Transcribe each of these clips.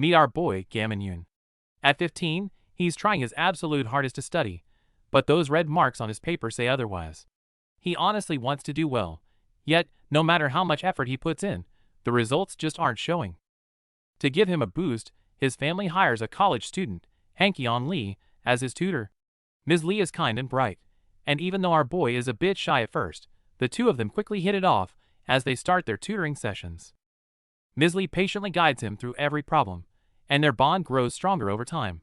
Meet our boy, Gamin. At 15, he's trying his absolute hardest to study, but those red marks on his paper say otherwise. He honestly wants to do well, yet, no matter how much effort he puts in, the results just aren't showing. To give him a boost, his family hires a college student, Han Lee, as his tutor. Ms. Lee is kind and bright, and even though our boy is a bit shy at first, the two of them quickly hit it off as they start their tutoring sessions. Ms. Lee patiently guides him through every problem, and their bond grows stronger over time.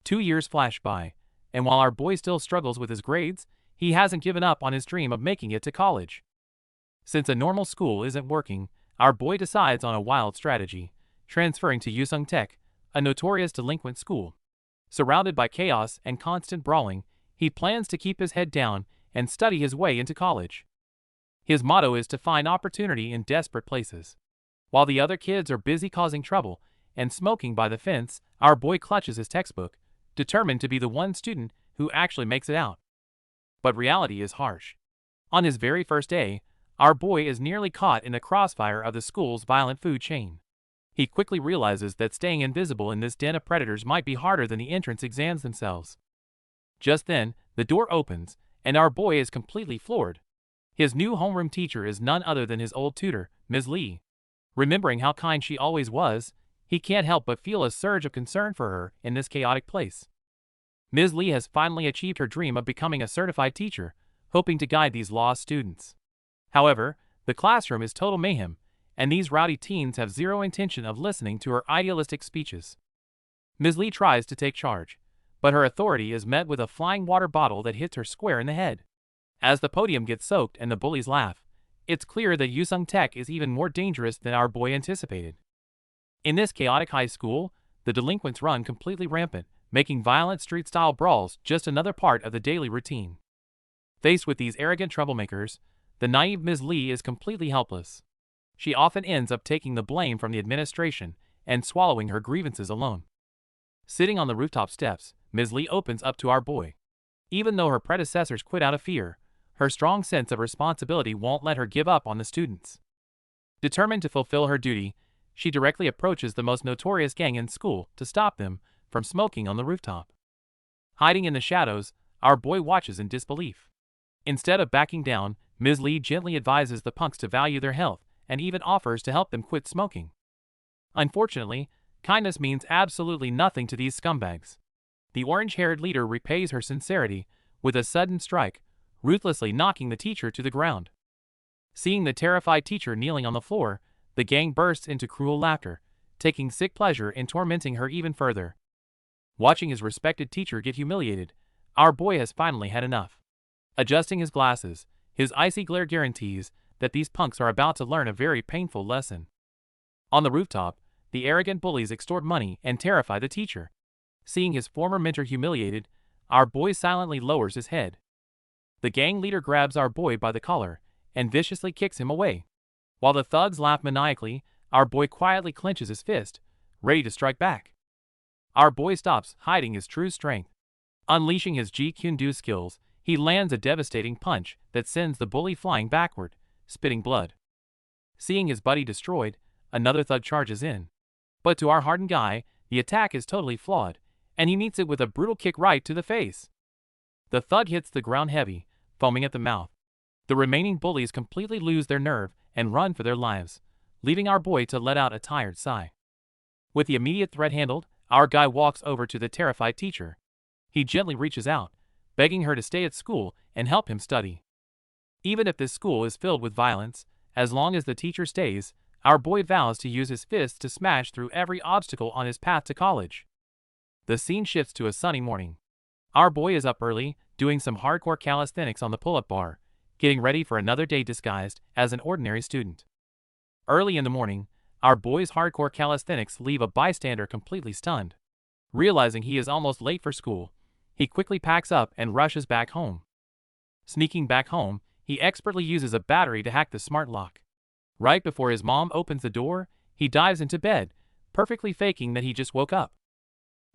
2 years flash by, and while our boy still struggles with his grades, he hasn't given up on his dream of making it to college. Since a normal school isn't working, our boy decides on a wild strategy, transferring to Yusung Tech, a notorious delinquent school. Surrounded by chaos and constant brawling, he plans to keep his head down and study his way into college. His motto is to find opportunity in desperate places. While the other kids are busy causing trouble and smoking by the fence, our boy clutches his textbook, determined to be the one student who actually makes it out. But reality is harsh. On his very first day, our boy is nearly caught in the crossfire of the school's violent food chain. He quickly realizes that staying invisible in this den of predators might be harder than the entrance exams themselves. Just then, the door opens, and our boy is completely floored. His new homeroom teacher is none other than his old tutor, Ms. Lee. Remembering how kind she always was, he can't help but feel a surge of concern for her in this chaotic place. Ms. Lee has finally achieved her dream of becoming a certified teacher, hoping to guide these lost students. However, the classroom is total mayhem, and these rowdy teens have zero intention of listening to her idealistic speeches. Ms. Lee tries to take charge, but her authority is met with a flying water bottle that hits her square in the head. As the podium gets soaked and the bullies laugh, it's clear that Yusung Tech is even more dangerous than our boy anticipated. In this chaotic high school, the delinquents run completely rampant, making violent street-style brawls just another part of the daily routine. Faced with these arrogant troublemakers, the naive Ms. Lee is completely helpless. She often ends up taking the blame from the administration and swallowing her grievances alone. Sitting on the rooftop steps, Ms. Lee opens up to our boy. Even though her predecessors quit out of fear, her strong sense of responsibility won't let her give up on the students. Determined to fulfill her duty, she directly approaches the most notorious gang in school to stop them from smoking on the rooftop. Hiding in the shadows, our boy watches in disbelief. Instead of backing down, Ms. Lee gently advises the punks to value their health and even offers to help them quit smoking. Unfortunately, kindness means absolutely nothing to these scumbags. The orange-haired leader repays her sincerity with a sudden strike, ruthlessly knocking the teacher to the ground. Seeing the terrified teacher kneeling on the floor, the gang bursts into cruel laughter, taking sick pleasure in tormenting her even further. Watching his respected teacher get humiliated, our boy has finally had enough. Adjusting his glasses, his icy glare guarantees that these punks are about to learn a very painful lesson. On the rooftop, the arrogant bullies extort money and terrify the teacher. Seeing his former mentor humiliated, our boy silently lowers his head. The gang leader grabs our boy by the collar and viciously kicks him away. While the thugs laugh maniacally, our boy quietly clenches his fist, ready to strike back. Our boy stops, hiding his true strength. Unleashing his KUNE skills, he lands a devastating punch that sends the bully flying backward, spitting blood. Seeing his buddy destroyed, another thug charges in. But to our hardened guy, the attack is totally flawed, and he meets it with a brutal kick right to the face. The thug hits the ground heavy, foaming at the mouth. The remaining bullies completely lose their nerve and run for their lives, leaving our boy to let out a tired sigh. With the immediate threat handled, our guy walks over to the terrified teacher. He gently reaches out, begging her to stay at school and help him study. Even if this school is filled with violence, as long as the teacher stays, our boy vows to use his fists to smash through every obstacle on his path to college. The scene shifts to a sunny morning. Our boy is up early, doing some hardcore calisthenics on the pull-up bar, getting ready for another day disguised as an ordinary student. Early in the morning, our boy's hardcore calisthenics leave a bystander completely stunned. Realizing he is almost late for school, he quickly packs up and rushes back home. Sneaking back home, he expertly uses a battery to hack the smart lock. Right before his mom opens the door, he dives into bed, perfectly faking that he just woke up.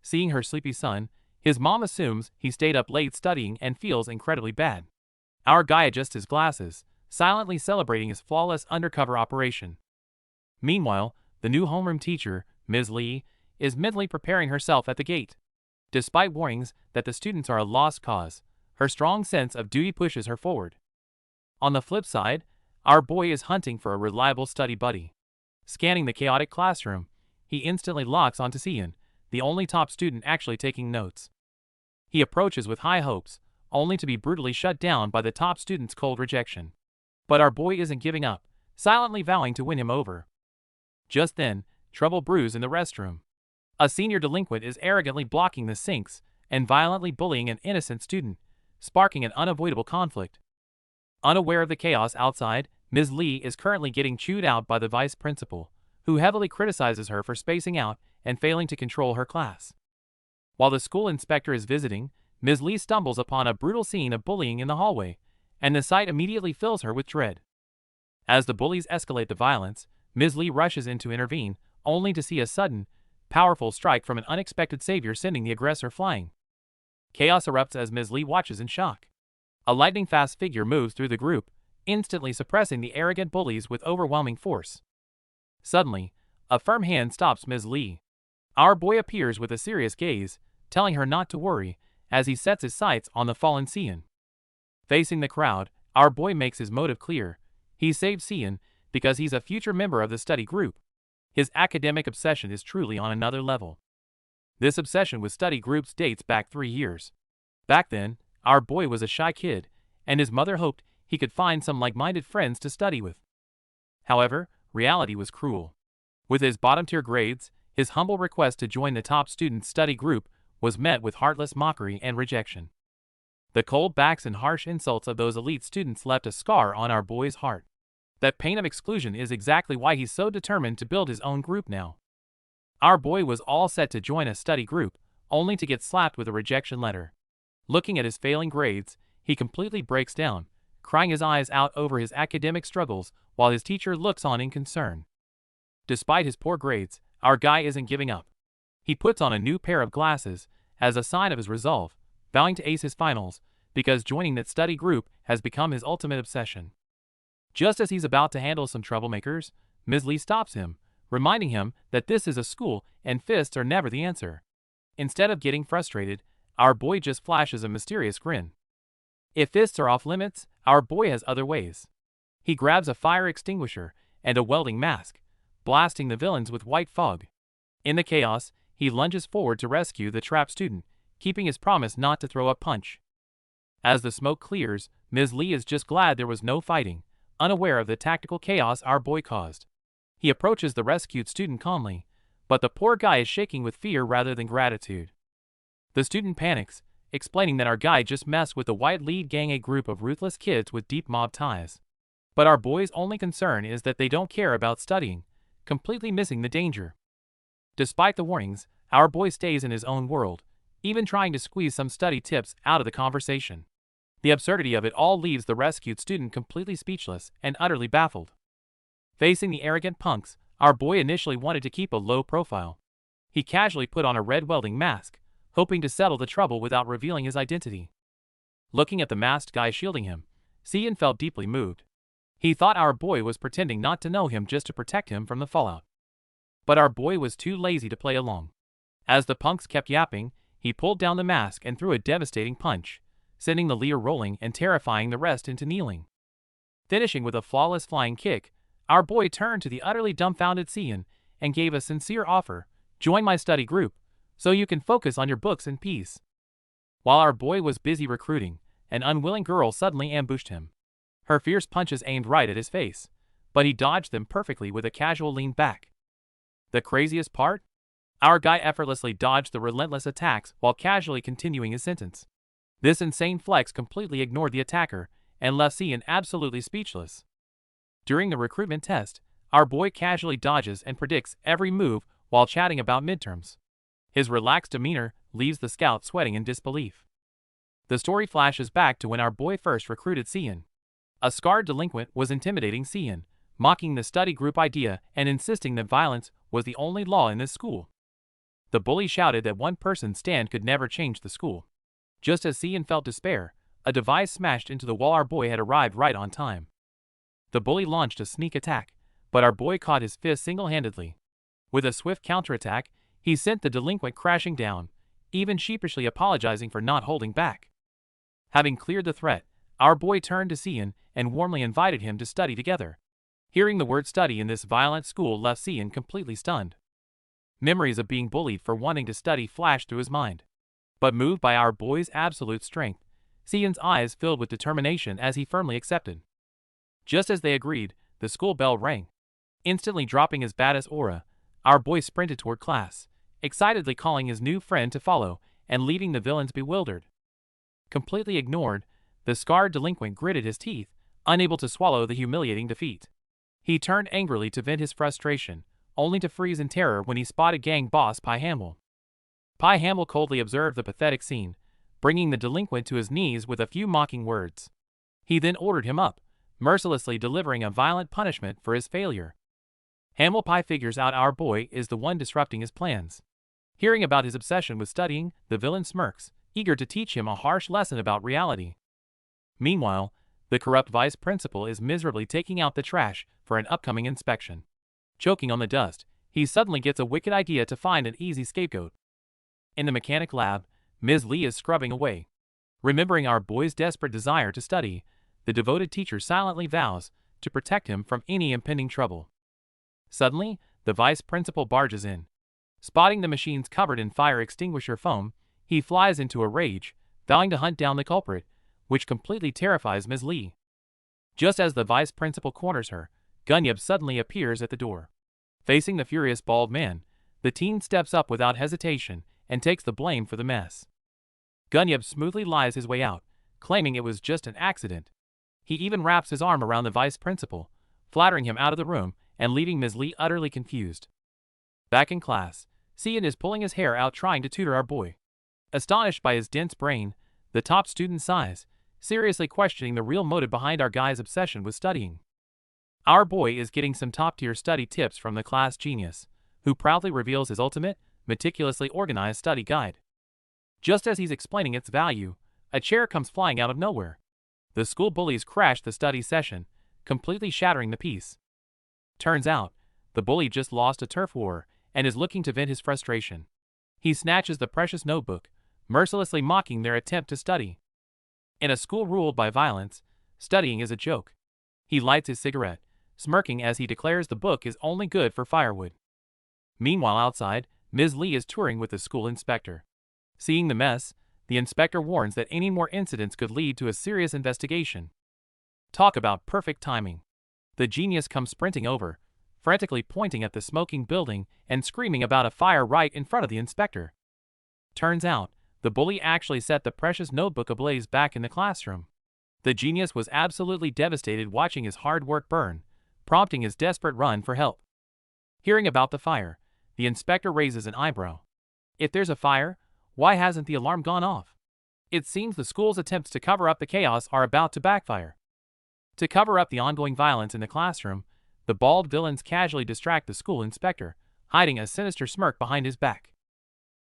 Seeing her sleepy son, his mom assumes he stayed up late studying and feels incredibly bad. Our guy adjusts his glasses, silently celebrating his flawless undercover operation. Meanwhile, the new homeroom teacher, Ms. Lee, is mentally preparing herself at the gate. Despite warnings that the students are a lost cause, her strong sense of duty pushes her forward. On the flip side, our boy is hunting for a reliable study buddy. Scanning the chaotic classroom, he instantly locks onto Cian, the only top student actually taking notes. He approaches with high hopes, only to be brutally shut down by the top student's cold rejection. But our boy isn't giving up, silently vowing to win him over. Just then, trouble brews in the restroom. A senior delinquent is arrogantly blocking the sinks and violently bullying an innocent student, sparking an unavoidable conflict. Unaware of the chaos outside, Ms. Lee is currently getting chewed out by the vice principal, who heavily criticizes her for spacing out and failing to control her class. While the school inspector is visiting, Ms. Lee stumbles upon a brutal scene of bullying in the hallway, and the sight immediately fills her with dread. As the bullies escalate the violence, Ms. Lee rushes in to intervene, only to see a sudden, powerful strike from an unexpected savior sending the aggressor flying. Chaos erupts as Ms. Lee watches in shock. A lightning-fast figure moves through the group, instantly suppressing the arrogant bullies with overwhelming force. Suddenly, a firm hand stops Ms. Lee. Our boy appears with a serious gaze, telling her not to worry, as he sets his sights on the fallen Cian. Facing the crowd, our boy makes his motive clear. He saved Cian because he's a future member of the study group. His academic obsession is truly on another level. This obsession with study groups dates back 3 years. Back then, our boy was a shy kid, and his mother hoped he could find some like-minded friends to study with. However, reality was cruel. With his bottom-tier grades, his humble request to join the top student study group was met with heartless mockery and rejection. The cold backs and harsh insults of those elite students left a scar on our boy's heart. That pain of exclusion is exactly why he's so determined to build his own group now. Our boy was all set to join a study group, only to get slapped with a rejection letter. Looking at his failing grades, he completely breaks down, crying his eyes out over his academic struggles while his teacher looks on in concern. Despite his poor grades, our guy isn't giving up. He puts on a new pair of glasses as a sign of his resolve, vowing to ace his finals, because joining that study group has become his ultimate obsession. Just as he's about to handle some troublemakers, Ms. Lee stops him, reminding him that this is a school and fists are never the answer. Instead of getting frustrated, our boy just flashes a mysterious grin. If fists are off limits, our boy has other ways. He grabs a fire extinguisher and a welding mask, blasting the villains with white fog. In the chaos, he lunges forward to rescue the trapped student, keeping his promise not to throw a punch. As the smoke clears, Ms. Lee is just glad there was no fighting, unaware of the tactical chaos our boy caused. He approaches the rescued student calmly, but the poor guy is shaking with fear rather than gratitude. The student panics, explaining that our guy just messed with the White Lead Gang, a group of ruthless kids with deep mob ties. But our boy's only concern is that they don't care about studying, completely missing the danger. Despite the warnings, our boy stays in his own world, even trying to squeeze some study tips out of the conversation. The absurdity of it all leaves the rescued student completely speechless and utterly baffled. Facing the arrogant punks, our boy initially wanted to keep a low profile. He casually put on a red welding mask, hoping to settle the trouble without revealing his identity. Looking at the masked guy shielding him, Cian felt deeply moved. He thought our boy was pretending not to know him just to protect him from the fallout. But our boy was too lazy to play along. As the punks kept yapping, he pulled down the mask and threw a devastating punch, sending the leer rolling and terrifying the rest into kneeling. Finishing with a flawless flying kick, our boy turned to the utterly dumbfounded Cian and gave a sincere offer: "Join my study group, so you can focus on your books in peace." While our boy was busy recruiting, an unwilling girl suddenly ambushed him. Her fierce punches aimed right at his face, but he dodged them perfectly with a casual lean back. The craziest part? Our guy effortlessly dodged the relentless attacks while casually continuing his sentence. This insane flex completely ignored the attacker and left Cian absolutely speechless. During the recruitment test, our boy casually dodges and predicts every move while chatting about midterms. His relaxed demeanor leaves the scout sweating in disbelief. The story flashes back to when our boy first recruited Cian. A scarred delinquent was intimidating Cian, mocking the study group idea and insisting that violence was the only law in this school. The bully shouted that one person's stand could never change the school. Just as Cian felt despair, a device smashed into the wall. Our boy had arrived right on time. The bully launched a sneak attack, but our boy caught his fist single-handedly. With a swift counterattack, He sent the delinquent crashing down, even sheepishly apologizing for not holding back. Having cleared the threat, our boy turned to Cian and warmly invited him to study together. Hearing the word study in this violent school left Cian completely stunned. Memories of being bullied for wanting to study flashed through his mind. But moved by our boy's absolute strength, Cian's eyes filled with determination as he firmly accepted. Just as they agreed, the school bell rang. Instantly dropping his badass aura, our boy sprinted toward class, excitedly calling his new friend to follow and leaving the villains bewildered. Completely ignored, the scarred delinquent gritted his teeth, unable to swallow the humiliating defeat. He turned angrily to vent his frustration, only to freeze in terror when he spotted gang boss Pi Hamill. Pi Hamill coldly observed the pathetic scene, bringing the delinquent to his knees with a few mocking words. He then ordered him up, mercilessly delivering a violent punishment for his failure. Hamill Pi figures out our boy is the one disrupting his plans. Hearing about his obsession with studying, the villain smirks, eager to teach him a harsh lesson about reality. Meanwhile, the corrupt vice principal is miserably taking out the trash for an upcoming inspection. Choking on the dust, he suddenly gets a wicked idea to find an easy scapegoat. In the mechanic lab, Ms. Lee is scrubbing away. Remembering our boy's desperate desire to study, the devoted teacher silently vows to protect him from any impending trouble. Suddenly, the vice principal barges in. Spotting the machines covered in fire extinguisher foam, he flies into a rage, vowing to hunt down the culprit, which completely terrifies Ms. Lee. Just as the vice principal corners her, Gunyab suddenly appears at the door. Facing the furious bald man, the teen steps up without hesitation and takes the blame for the mess. Gunyab smoothly lies his way out, claiming it was just an accident. He even wraps his arm around the vice principal, flattering him out of the room and leaving Ms. Lee utterly confused. Back in class, Cian is pulling his hair out trying to tutor our boy. Astonished by his dense brain, the top student sighs, seriously questioning the real motive behind our guy's obsession with studying. Our boy is getting some top-tier study tips from the class genius, who proudly reveals his ultimate, meticulously organized study guide. Just as he's explaining its value, a chair comes flying out of nowhere. The school bullies crash the study session, completely shattering the piece. Turns out, the bully just lost a turf war and is looking to vent his frustration. He snatches the precious notebook, mercilessly mocking their attempt to study. In a school ruled by violence, studying is a joke. He lights his cigarette, smirking as he declares the book is only good for firewood. Meanwhile outside, Ms. Lee is touring with the school inspector. Seeing the mess, the inspector warns that any more incidents could lead to a serious investigation. Talk about perfect timing. The genius comes sprinting over, frantically pointing at the smoking building and screaming about a fire right in front of the inspector. Turns out, the bully actually set the precious notebook ablaze back in the classroom. The genius was absolutely devastated watching his hard work burn, prompting his desperate run for help. Hearing about the fire, the inspector raises an eyebrow. If there's a fire, why hasn't the alarm gone off? It seems the school's attempts to cover up the chaos are about to backfire. To cover up the ongoing violence in the classroom, the bald villains casually distract the school inspector, hiding a sinister smirk behind his back.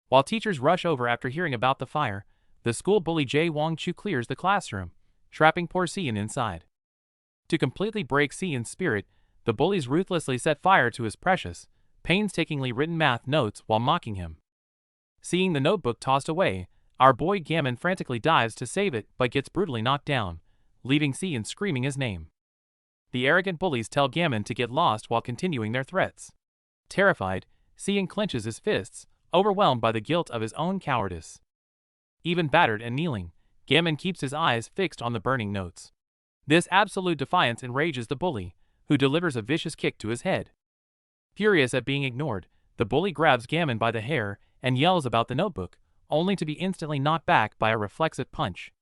While teachers rush over after hearing about the fire, the school bully Jae Wong-chu clears the classroom, trapping poor Cian inside. To completely break Cian's spirit, the bullies ruthlessly set fire to his precious, painstakingly written math notes while mocking him. Seeing the notebook tossed away, our boy Gammon frantically dives to save it but gets brutally knocked down, leaving Cian screaming his name. The arrogant bullies tell Gammon to get lost while continuing their threats. Terrified, Cian clenches his fists, overwhelmed by the guilt of his own cowardice. Even battered and kneeling, Gammon keeps his eyes fixed on the burning notes. This absolute defiance enrages the bully, who delivers a vicious kick to his head. Furious at being ignored, the bully grabs Gammon by the hair and yells about the notebook, only to be instantly knocked back by a reflexive punch.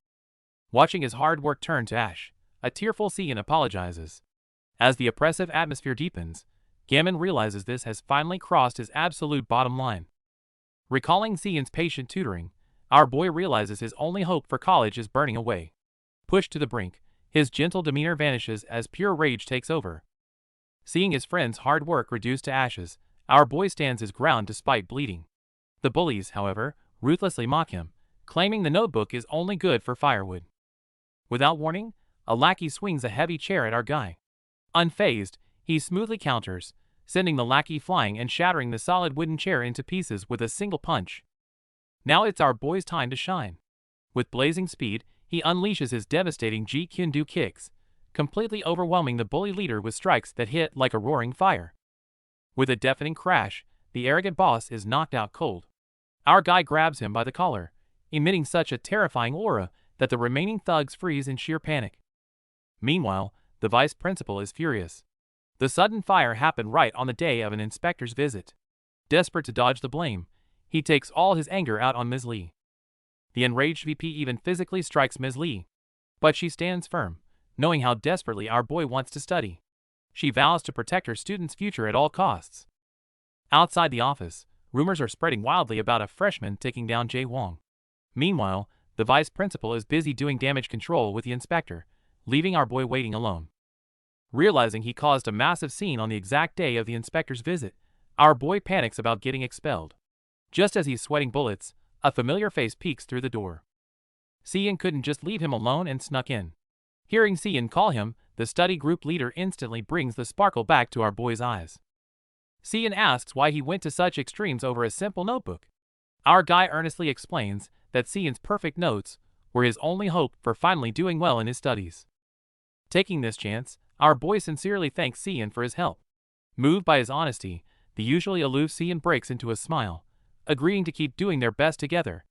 Watching his hard work turn to ash, a tearful Cian apologizes. As the oppressive atmosphere deepens, Gammon realizes this has finally crossed his absolute bottom line. Recalling Cian's patient tutoring, our boy realizes his only hope for college is burning away. Pushed to the brink, his gentle demeanor vanishes as pure rage takes over. Seeing his friend's hard work reduced to ashes, our boy stands his ground despite bleeding. The bullies, however, ruthlessly mock him, claiming the notebook is only good for firewood. Without warning, a lackey swings a heavy chair at our guy. Unfazed, he smoothly counters, sending the lackey flying and shattering the solid wooden chair into pieces with a single punch. Now it's our boy's time to shine. With blazing speed, he unleashes his devastating JEET kicks, completely overwhelming the bully leader with strikes that hit like a roaring fire. With a deafening crash, the arrogant boss is knocked out cold. Our guy grabs him by the collar, emitting such a terrifying aura that the remaining thugs freeze in sheer panic. Meanwhile, the vice principal is furious. The sudden fire happened right on the day of an inspector's visit. Desperate to dodge the blame, he takes all his anger out on Ms. Lee. The enraged VP even physically strikes Ms. Lee, but she stands firm, knowing how desperately our boy wants to study. She vows to protect her student's future at all costs. Outside the office, rumors are spreading wildly about a freshman taking down Jae Wong. Meanwhile, the vice principal is busy doing damage control with the inspector, leaving our boy waiting alone. Realizing he caused a massive scene on the exact day of the inspector's visit, our boy panics about getting expelled. Just as he's sweating bullets, a familiar face peeks through the door. Sian couldn't just leave him alone and snuck in. Hearing Sian call him, the study group leader instantly brings the sparkle back to our boy's eyes. Sian asks why he went to such extremes over a simple notebook. Our guy earnestly explains that Sian's perfect notes were his only hope for finally doing well in his studies. Taking this chance, our boy sincerely thanks Sian for his help. Moved by his honesty, the usually aloof Sian breaks into a smile, agreeing to keep doing their best together.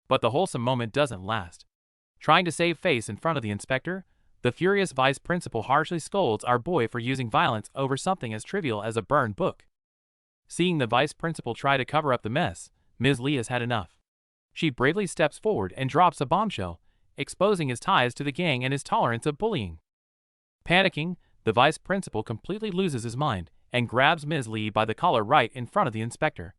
But the wholesome moment doesn't last. Trying to save face in front of the inspector, the furious vice principal harshly scolds our boy for using violence over something as trivial as a burned book. Seeing the vice principal try to cover up the mess, Ms. Lee has had enough. She bravely steps forward and drops a bombshell, exposing his ties to the gang and his tolerance of bullying. Panicking, the vice principal completely loses his mind and grabs Ms. Lee by the collar right in front of the inspector.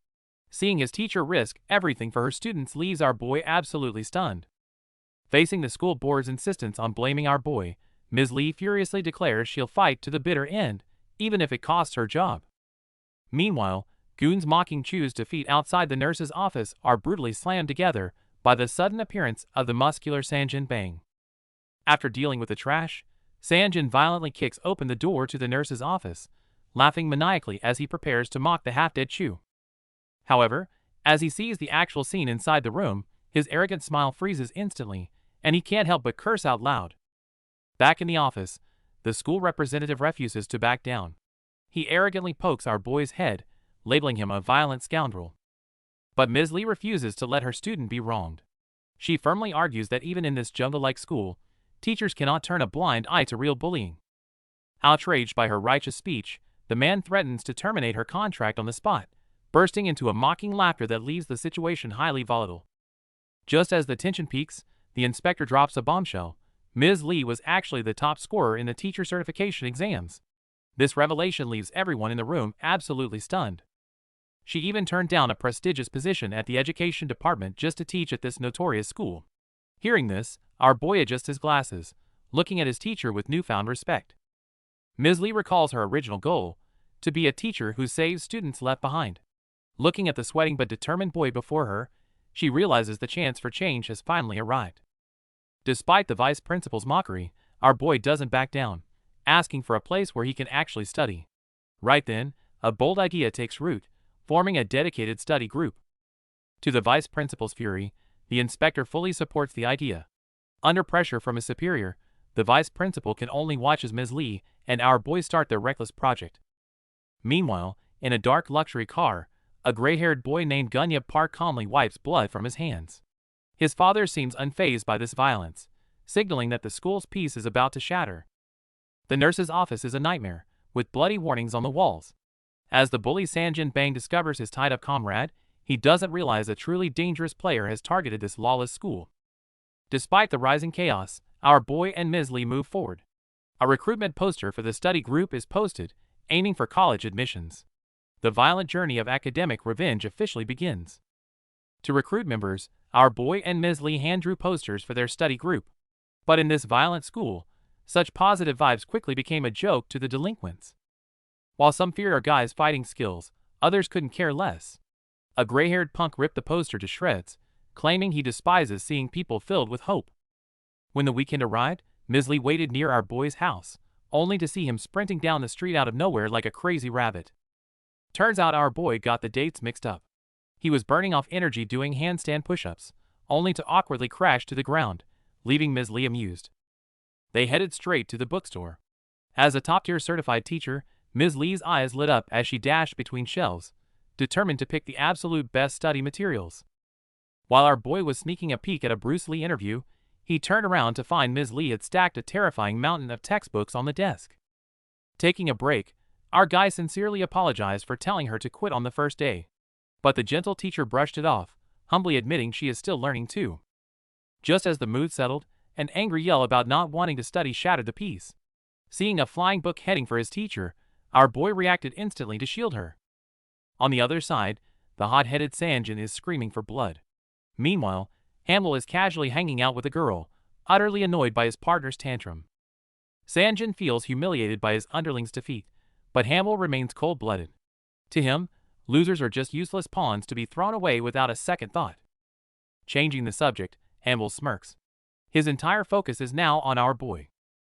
Seeing his teacher risk everything for her students leaves our boy absolutely stunned. Facing the school board's insistence on blaming our boy, Ms. Lee furiously declares she'll fight to the bitter end, even if it costs her job. Meanwhile, goons mocking Chu's defeat outside the nurse's office are brutally slammed together by the sudden appearance of the muscular Sanjin Bang. After dealing with the trash, Sanjin violently kicks open the door to the nurse's office, laughing maniacally as he prepares to mock the half-dead Chu. However, as he sees the actual scene inside the room, his arrogant smile freezes instantly, and he can't help but curse out loud. Back in the office, the school representative refuses to back down. He arrogantly pokes our boy's head, labeling him a violent scoundrel. But Ms. Lee refuses to let her student be wronged. She firmly argues that even in this jungle-like school, teachers cannot turn a blind eye to real bullying. Outraged by her righteous speech, the man threatens to terminate her contract on the spot, bursting into a mocking laughter that leaves the situation highly volatile. Just as the tension peaks, the inspector drops a bombshell. Ms. Lee was actually the top scorer in the teacher certification exams. This revelation leaves everyone in the room absolutely stunned. She even turned down a prestigious position at the education department just to teach at this notorious school. Hearing this, our boy adjusts his glasses, looking at his teacher with newfound respect. Ms. Lee recalls her original goal, to be a teacher who saves students left behind. Looking at the sweating but determined boy before her, she realizes the chance for change has finally arrived. Despite the vice principal's mockery, our boy doesn't back down, asking for a place where he can actually study. Right then, a bold idea takes root, forming a dedicated study group. To the vice principal's fury, the inspector fully supports the idea. Under pressure from his superior, the vice principal can only watch as Ms. Lee and our boy start their reckless project. Meanwhile, in a dark luxury car, a gray-haired boy named Gunyab Park calmly wipes blood from his hands. His father seems unfazed by this violence, signaling that the school's peace is about to shatter. The nurse's office is a nightmare, with bloody warnings on the walls. As the bully Sanjin Bang discovers his tied-up comrade, he doesn't realize a truly dangerous player has targeted this lawless school. Despite the rising chaos, our boy and Ms. Lee move forward. A recruitment poster for the study group is posted, aiming for college admissions. The violent journey of academic revenge officially begins. To recruit members, our boy and Ms. Lee hand-drew posters for their study group. But in this violent school, such positive vibes quickly became a joke to the delinquents. While some feared our guy's fighting skills, others couldn't care less. A gray-haired punk ripped the poster to shreds, claiming he despises seeing people filled with hope. When the weekend arrived, Ms. Lee waited near our boy's house, only to see him sprinting down the street out of nowhere like a crazy rabbit. Turns out our boy got the dates mixed up. He was burning off energy doing handstand push-ups, only to awkwardly crash to the ground, leaving Ms. Lee amused. They headed straight to the bookstore. As a top-tier certified teacher, Ms. Lee's eyes lit up as she dashed between shelves, determined to pick the absolute best study materials. While our boy was sneaking a peek at a Bruce Lee interview, he turned around to find Ms. Lee had stacked a terrifying mountain of textbooks on the desk. Taking a break, our guy sincerely apologized for telling her to quit on the first day. But the gentle teacher brushed it off, humbly admitting she is still learning too. Just as the mood settled, an angry yell about not wanting to study shattered the peace. Seeing a flying book heading for his teacher, our boy reacted instantly to shield her. On the other side, the hot-headed Sanjin is screaming for blood. Meanwhile, Hamel is casually hanging out with a girl, utterly annoyed by his partner's tantrum. Sanjin feels humiliated by his underling's defeat, but Hamel remains cold-blooded. To him, losers are just useless pawns to be thrown away without a second thought. Changing the subject, Hamel smirks. His entire focus is now on our boy.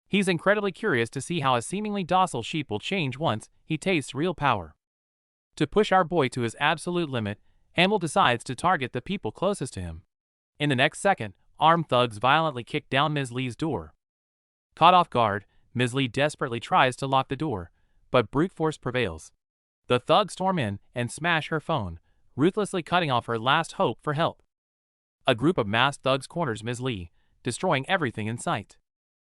He's incredibly curious to see how a seemingly docile sheep will change once he tastes real power. To push our boy to his absolute limit, Hamel decides to target the people closest to him. In the next second, armed thugs violently kick down Ms. Lee's door. Caught off guard, Ms. Lee desperately tries to lock the door, but brute force prevails. The thugs storm in and smash her phone, ruthlessly cutting off her last hope for help. A group of masked thugs corners Ms. Lee, destroying everything in sight.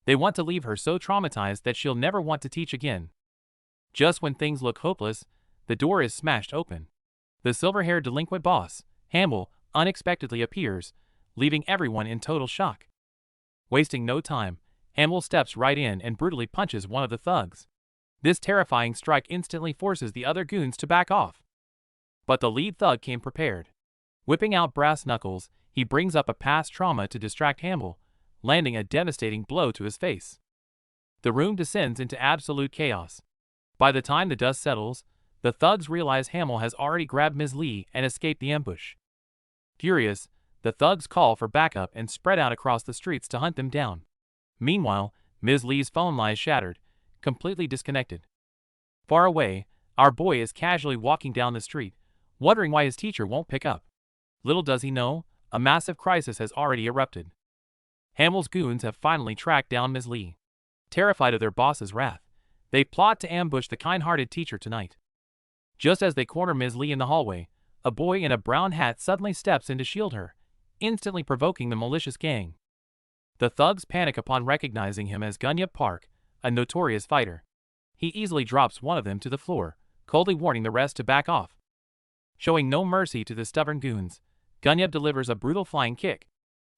They want to leave her so traumatized that she'll never want to teach again. Just when things look hopeless, the door is smashed open. The silver-haired delinquent boss, Hamel, unexpectedly appears, leaving everyone in total shock. Wasting no time, Hamel steps right in and brutally punches one of the thugs. This terrifying strike instantly forces the other goons to back off. But the lead thug came prepared. Whipping out brass knuckles, he brings up a past trauma to distract Hamel, landing a devastating blow to his face. The room descends into absolute chaos. By the time the dust settles, the thugs realize Hamel has already grabbed Ms. Lee and escaped the ambush. Furious, the thugs call for backup and spread out across the streets to hunt them down. Meanwhile, Ms. Lee's phone lies shattered, completely disconnected. Far away, our boy is casually walking down the street, wondering why his teacher won't pick up. Little does he know, a massive crisis has already erupted. Hamel's goons have finally tracked down Ms. Lee. Terrified of their boss's wrath, they plot to ambush the kind-hearted teacher tonight. Just as they corner Ms. Lee in the hallway, a boy in a brown hat suddenly steps in to shield her, instantly provoking the malicious gang. The thugs panic upon recognizing him as Gunyip Park, a notorious fighter. He easily drops one of them to the floor, coldly warning the rest to back off. Showing no mercy to the stubborn goons, Gunyip delivers a brutal flying kick.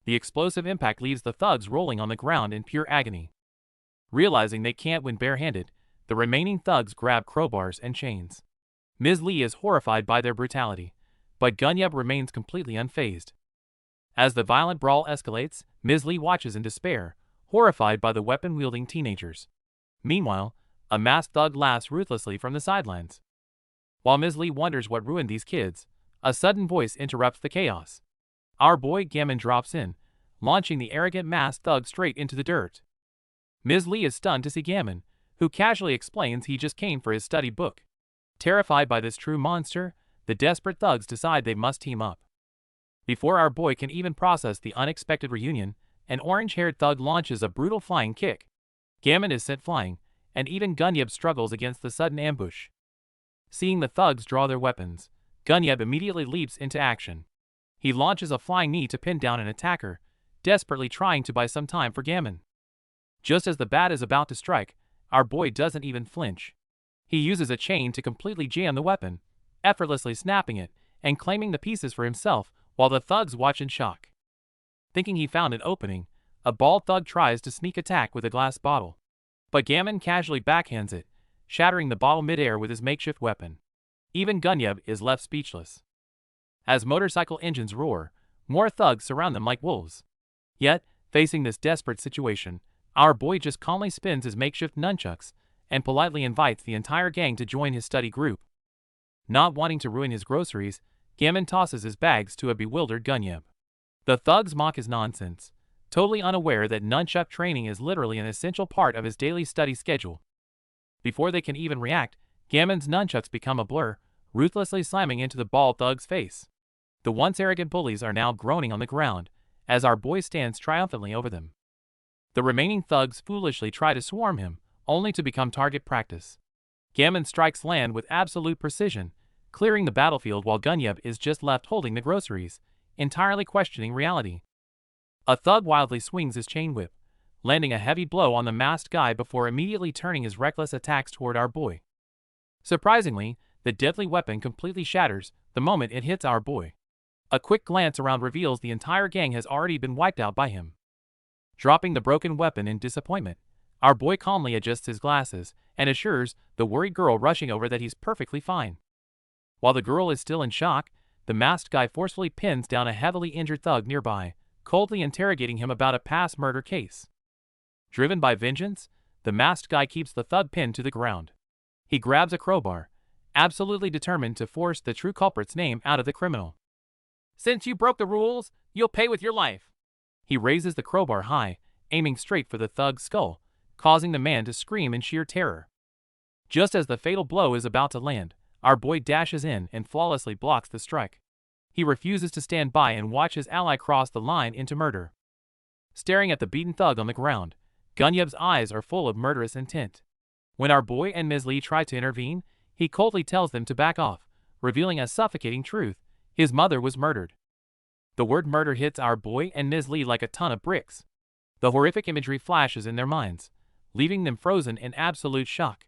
The explosive impact leaves the thugs rolling on the ground in pure agony. Realizing they can't win barehanded, the remaining thugs grab crowbars and chains. Ms. Lee is horrified by their brutality, but Gunyip remains completely unfazed. As the violent brawl escalates, Ms. Lee watches in despair, horrified by the weapon-wielding teenagers. Meanwhile, a masked thug laughs ruthlessly from the sidelines. While Ms. Lee wonders what ruined these kids, a sudden voice interrupts the chaos. Our boy Gammon drops in, launching the arrogant masked thug straight into the dirt. Ms. Lee is stunned to see Gammon, who casually explains he just came for his study book. Terrified by this true monster, the desperate thugs decide they must team up. Before our boy can even process the unexpected reunion, an orange-haired thug launches a brutal flying kick. Gammon is sent flying, and even Gunyip struggles against the sudden ambush. Seeing the thugs draw their weapons, Gunyip immediately leaps into action. He launches a flying knee to pin down an attacker, desperately trying to buy some time for Gammon. Just as the bat is about to strike, our boy doesn't even flinch. He uses a chain to completely jam the weapon, effortlessly snapping it and claiming the pieces for himself while the thugs watch in shock. Thinking he found an opening, a bald thug tries to sneak attack with a glass bottle. But Gammon casually backhands it, shattering the bottle midair with his makeshift weapon. Even Gunyip is left speechless. As motorcycle engines roar, more thugs surround them like wolves. Yet, facing this desperate situation, our boy just calmly spins his makeshift nunchucks and politely invites the entire gang to join his study group. Not wanting to ruin his groceries, Gammon tosses his bags to a bewildered Gunyip. The thugs mock his nonsense, totally unaware that nunchuck training is literally an essential part of his daily study schedule. Before they can even react, Gammon's nunchucks become a blur, ruthlessly slamming into the bald thug's face. The once arrogant bullies are now groaning on the ground, as our boy stands triumphantly over them. The remaining thugs foolishly try to swarm him, only to become target practice. Gammon strikes land with absolute precision, clearing the battlefield while Gunyeb is just left holding the groceries, entirely questioning reality. A thug wildly swings his chain whip, landing a heavy blow on the masked guy before immediately turning his reckless attacks toward our boy. Surprisingly, the deadly weapon completely shatters the moment it hits our boy. A quick glance around reveals the entire gang has already been wiped out by him. Dropping the broken weapon in disappointment, our boy calmly adjusts his glasses and assures the worried girl rushing over that he's perfectly fine. While the girl is still in shock, the masked guy forcefully pins down a heavily injured thug nearby, coldly interrogating him about a past murder case. Driven by vengeance, the masked guy keeps the thug pinned to the ground. He grabs a crowbar, absolutely determined to force the true culprit's name out of the criminal. "Since you broke the rules, you'll pay with your life." He raises the crowbar high, aiming straight for the thug's skull, causing the man to scream in sheer terror. Just as the fatal blow is about to land, our boy dashes in and flawlessly blocks the strike. He refuses to stand by and watch his ally cross the line into murder. Staring at the beaten thug on the ground, Gunyeb's eyes are full of murderous intent. When our boy and Ms. Lee try to intervene, he coldly tells them to back off, revealing a suffocating truth: his mother was murdered. The word murder hits our boy and Ms. Lee like a ton of bricks. The horrific imagery flashes in their minds, leaving them frozen in absolute shock.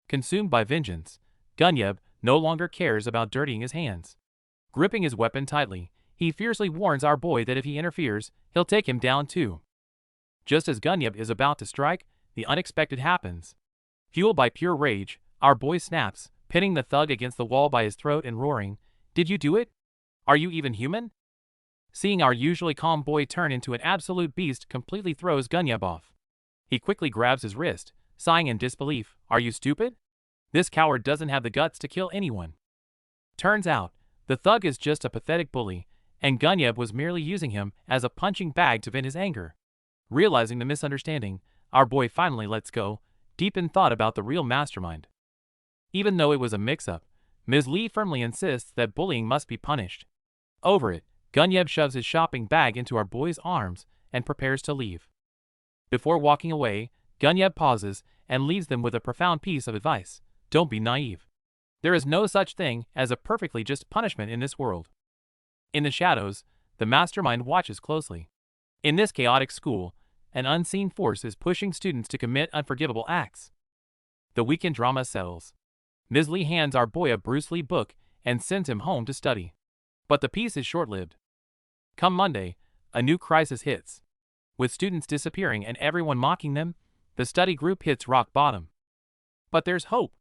Consumed by vengeance, Gunyeb no longer cares about dirtying his hands. Gripping his weapon tightly, he fiercely warns our boy that if he interferes, he'll take him down too. Just as Gunyeb is about to strike, the unexpected happens. Fueled by pure rage, our boy snaps, pinning the thug against the wall by his throat and roaring, "Did you do it? Are you even human?" Seeing our usually calm boy turn into an absolute beast completely throws Gunyeb off. He quickly grabs his wrist, sighing in disbelief, "Are you stupid? This coward doesn't have the guts to kill anyone." Turns out, the thug is just a pathetic bully, and Gunyeb was merely using him as a punching bag to vent his anger. Realizing the misunderstanding, our boy finally lets go, deep in thought about the real mastermind. Even though it was a mix-up, Ms. Lee firmly insists that bullying must be punished. Over it, Gunyeb shoves his shopping bag into our boy's arms and prepares to leave. Before walking away, Gunyeb pauses and leaves them with a profound piece of advice: don't be naive. There is no such thing as a perfectly just punishment in this world. In the shadows, the mastermind watches closely. In this chaotic school, an unseen force is pushing students to commit unforgivable acts. The weekend drama settles. Ms. Lee hands our boy a Bruce Lee book and sends him home to study. But the peace is short-lived. Come Monday, a new crisis hits. With students disappearing and everyone mocking them, the study group hits rock bottom. But there's hope.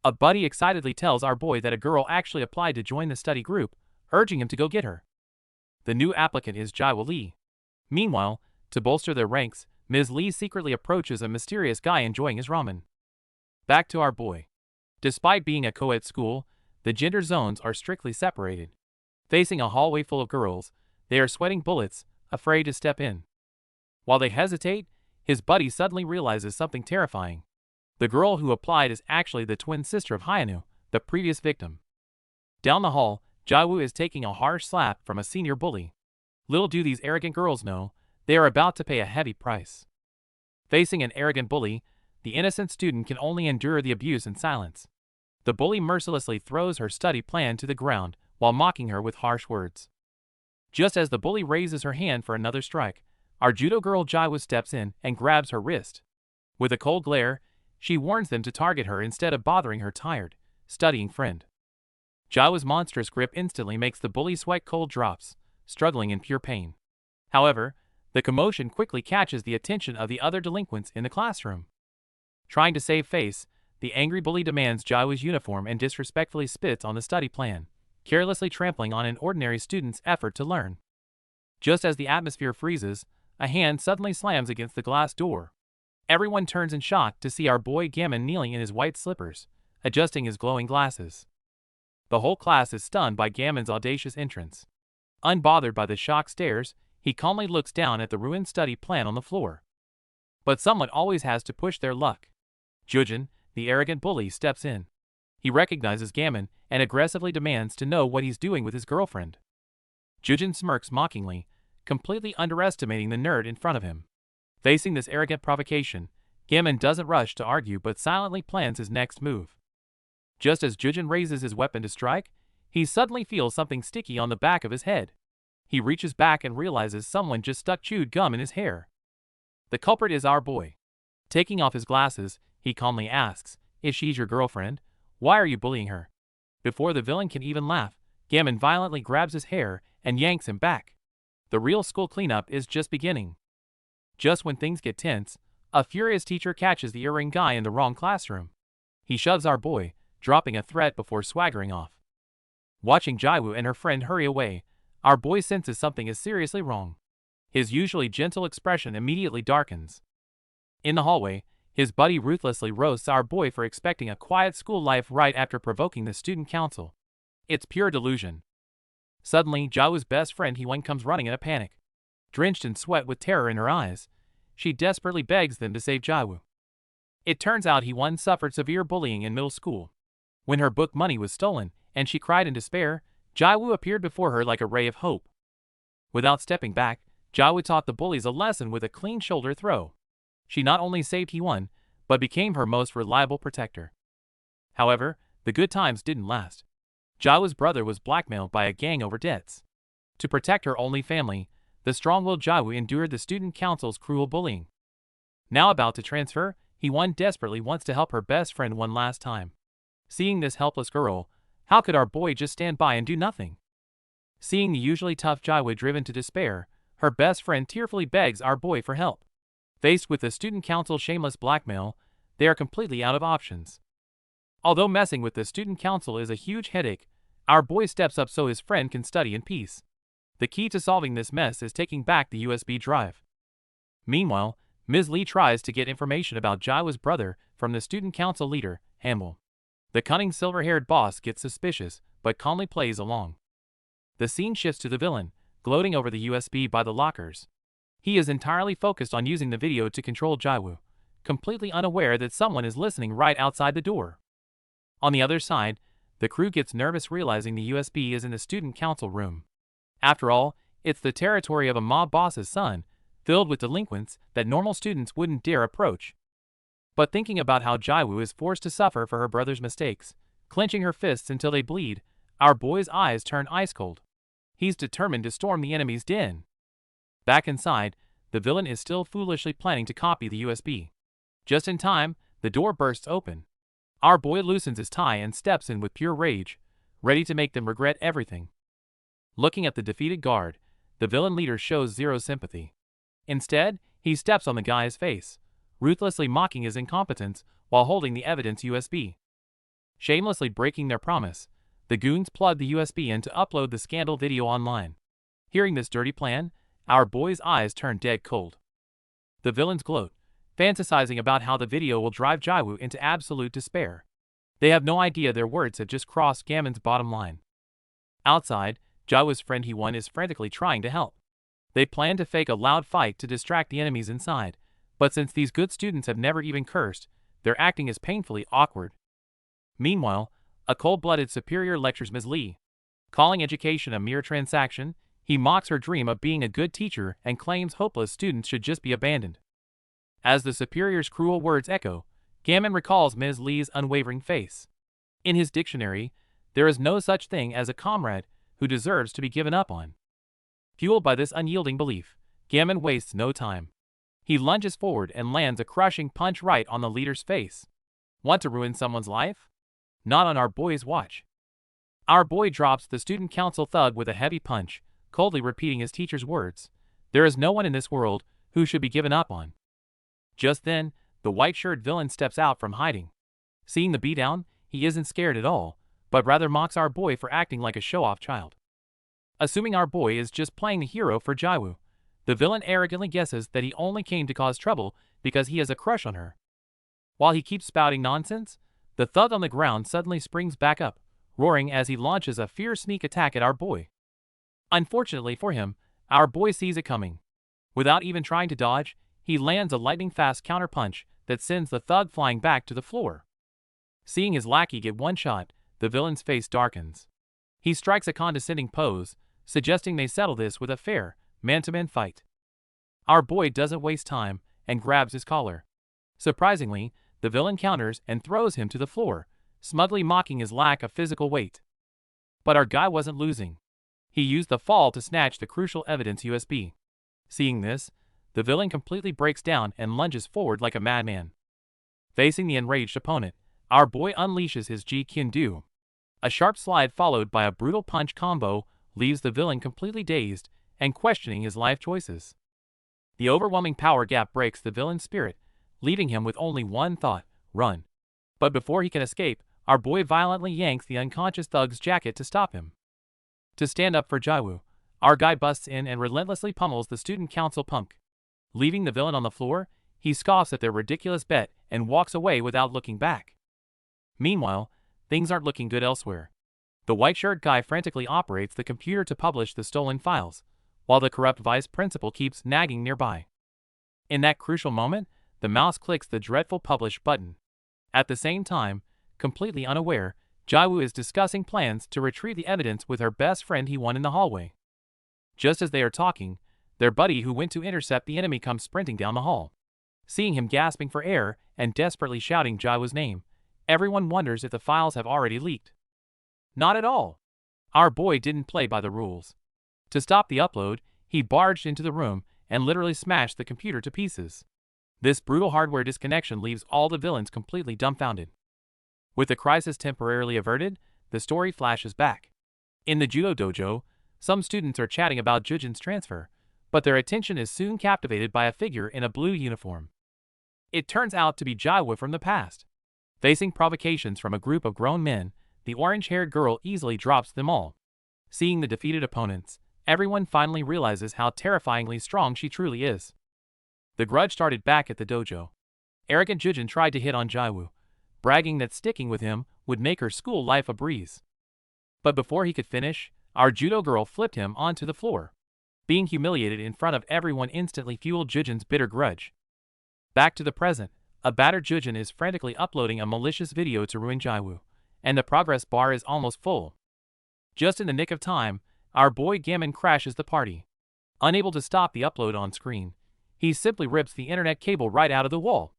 A buddy excitedly tells our boy that a girl actually applied to join the study group, urging him to go get her. The new applicant is Jaewook Lee. Meanwhile, to bolster their ranks, Ms. Lee secretly approaches a mysterious guy enjoying his ramen. Back to our boy. Despite being a co-ed school, the gender zones are strictly separated. Facing a hallway full of girls, they are sweating bullets, afraid to step in. While they hesitate, his buddy suddenly realizes something terrifying. The girl who applied is actually the twin sister of Hyunwoo, the previous victim. Down the hall, Jaewook is taking a harsh slap from a senior bully. Little do these arrogant girls know, they are about to pay a heavy price. Facing an arrogant bully, the innocent student can only endure the abuse in silence. The bully mercilessly throws her study plan to the ground while mocking her with harsh words. Just as the bully raises her hand for another strike, our judo girl Jaewook steps in and grabs her wrist. With a cold glare, she warns them to target her instead of bothering her tired, studying friend. Jaewook's monstrous grip instantly makes the bully sweat cold drops, struggling in pure pain. However, the commotion quickly catches the attention of the other delinquents in the classroom. Trying to save face, the angry bully demands Jaewook's uniform and disrespectfully spits on the study plan, carelessly trampling on an ordinary student's effort to learn. Just as the atmosphere freezes, a hand suddenly slams against the glass door. Everyone turns in shock to see our boy Gammon kneeling in his white slippers, adjusting his glowing glasses. The whole class is stunned by Gammon's audacious entrance. Unbothered by the shocked stares, he calmly looks down at the ruined study plan on the floor. But someone always has to push their luck. Jujin, the arrogant bully, steps in. He recognizes Gammon and aggressively demands to know what he's doing with his girlfriend. Jujin smirks mockingly, completely underestimating the nerd in front of him. Facing this arrogant provocation, Gammon doesn't rush to argue but silently plans his next move. Just as Jujin raises his weapon to strike, he suddenly feels something sticky on the back of his head. He reaches back and realizes someone just stuck chewed gum in his hair. The culprit is our boy. Taking off his glasses, he calmly asks, "If she's your girlfriend, why are you bullying her?" Before the villain can even laugh, Gammon violently grabs his hair and yanks him back. The real school cleanup is just beginning. Just when things get tense, a furious teacher catches the earring guy in the wrong classroom. He shoves our boy, dropping a threat before swaggering off. Watching Jaiwoo and her friend hurry away, our boy senses something is seriously wrong. His usually gentle expression immediately darkens. In the hallway, his buddy ruthlessly roasts our boy for expecting a quiet school life right after provoking the student council. It's pure delusion. Suddenly, Jaiwoo's best friend Hee-won comes running in a panic. Drenched in sweat with terror in her eyes, she desperately begs them to save Jaiwoo. It turns out Hee-won suffered severe bullying in middle school. When her book money was stolen, and she cried in despair, Jaiwoo appeared before her like a ray of hope. Without stepping back, Jaiwoo taught the bullies a lesson with a clean shoulder throw. She not only saved Hee-won, but became her most reliable protector. However, the good times didn't last. Jaiwoo's brother was blackmailed by a gang over debts. To protect her only family, the strong-willed Jaiwoo endured the student council's cruel bullying. Now about to transfer, Hee-won desperately wants to help her best friend one last time. Seeing this helpless girl, how could our boy just stand by and do nothing? Seeing the usually tough Jaiwoo driven to despair, her best friend tearfully begs our boy for help. Faced with the student council's shameless blackmail, they are completely out of options. Although messing with the student council is a huge headache, our boy steps up so his friend can study in peace. The key to solving this mess is taking back the USB drive. Meanwhile, Ms. Lee tries to get information about Jaiwoo's brother from the student council leader, Hamil. The cunning silver-haired boss gets suspicious, but calmly plays along. The scene shifts to the villain, gloating over the USB by the lockers. He is entirely focused on using the video to control Jaiwoo, completely unaware that someone is listening right outside the door. On the other side, the crew gets nervous realizing the USB is in the student council room. After all, it's the territory of a mob boss's son, filled with delinquents that normal students wouldn't dare approach. But thinking about how Jaiwoo is forced to suffer for her brother's mistakes, clenching her fists until they bleed, our boy's eyes turn ice cold. He's determined to storm the enemy's den. Back inside, the villain is still foolishly planning to copy the USB. Just in time, the door bursts open. Our boy loosens his tie and steps in with pure rage, ready to make them regret everything. Looking at the defeated guard, the villain leader shows zero sympathy. Instead, he steps on the guy's face, ruthlessly mocking his incompetence while holding the evidence USB. Shamelessly breaking their promise, the goons plug the USB in to upload the scandal video online. Hearing this dirty plan, our boy's eyes turn dead cold. The villains gloat, fantasizing about how the video will drive Jaiwoo into absolute despair. They have no idea their words have just crossed Gammon's bottom line. Outside, Jaiwoo's friend Hee-won is frantically trying to help. They plan to fake a loud fight to distract the enemies inside, but since these good students have never even cursed, their acting is painfully awkward. Meanwhile, a cold-blooded superior lectures Ms. Lee. Calling education a mere transaction, he mocks her dream of being a good teacher and claims hopeless students should just be abandoned. As the superior's cruel words echo, Gammon recalls Ms. Lee's unwavering face. In his dictionary, there is no such thing as a comrade who deserves to be given up on. Fueled by this unyielding belief, Gammon wastes no time. He lunges forward and lands a crushing punch right on the leader's face. Want to ruin someone's life? Not on our boy's watch. Our boy drops the student council thug with a heavy punch, coldly repeating his teacher's words. There is no one in this world who should be given up on. Just then, the white-shirted villain steps out from hiding. Seeing the beatdown, he isn't scared at all, but rather mocks our boy for acting like a show-off child. Assuming our boy is just playing the hero for Jaiwoo, the villain arrogantly guesses that he only came to cause trouble because he has a crush on her. While he keeps spouting nonsense, the thug on the ground suddenly springs back up, roaring as he launches a fierce sneak attack at our boy. Unfortunately for him, our boy sees it coming. Without even trying to dodge, he lands a lightning-fast counterpunch that sends the thug flying back to the floor. Seeing his lackey get one shot, the villain's face darkens. He strikes a condescending pose, suggesting they settle this with a fair, man-to-man fight. Our boy doesn't waste time and grabs his collar. Surprisingly, the villain counters and throws him to the floor, smugly mocking his lack of physical weight. But our guy wasn't losing. He used the fall to snatch the crucial evidence USB. Seeing this, the villain completely breaks down and lunges forward like a madman. Facing the enraged opponent, our boy unleashes his JEET. A sharp slide followed by a brutal punch combo leaves the villain completely dazed and questioning his life choices. The overwhelming power gap breaks the villain's spirit, leaving him with only one thought: run. But before he can escape, our boy violently yanks the unconscious thug's jacket to stop him. To stand up for Jiwoo, our guy busts in and relentlessly pummels the student council punk. Leaving the villain on the floor, he scoffs at their ridiculous bet and walks away without looking back. Meanwhile, things aren't looking good elsewhere. The white-shirt guy frantically operates the computer to publish the stolen files, while the corrupt vice principal keeps nagging nearby. In that crucial moment, the mouse clicks the dreadful publish button. At the same time, completely unaware, Jiwoo is discussing plans to retrieve the evidence with her best friend he won in the hallway. Just as they are talking, their buddy who went to intercept the enemy comes sprinting down the hall. Seeing him gasping for air and desperately shouting Jiwoo's name, everyone wonders if the files have already leaked. Not at all. Our boy didn't play by the rules. To stop the upload, he barged into the room and literally smashed the computer to pieces. This brutal hardware disconnection leaves all the villains completely dumbfounded. With the crisis temporarily averted, the story flashes back. In the judo dojo, some students are chatting about Jujin's transfer, but their attention is soon captivated by a figure in a blue uniform. It turns out to be Jiwoo from the past. Facing provocations from a group of grown men, the orange-haired girl easily drops them all. Seeing the defeated opponents, everyone finally realizes how terrifyingly strong she truly is. The grudge started back at the dojo. Arrogant Jujin tried to hit on Jiwoo, bragging that sticking with him would make her school life a breeze. But before he could finish, our judo girl flipped him onto the floor. Being humiliated in front of everyone instantly fueled Jujin's bitter grudge. Back to the present, a battered Jujin is frantically uploading a malicious video to ruin Jiwoo, and the progress bar is almost full. Just in the nick of time, our boy Gammon crashes the party. Unable to stop the upload on screen, he simply rips the internet cable right out of the wall.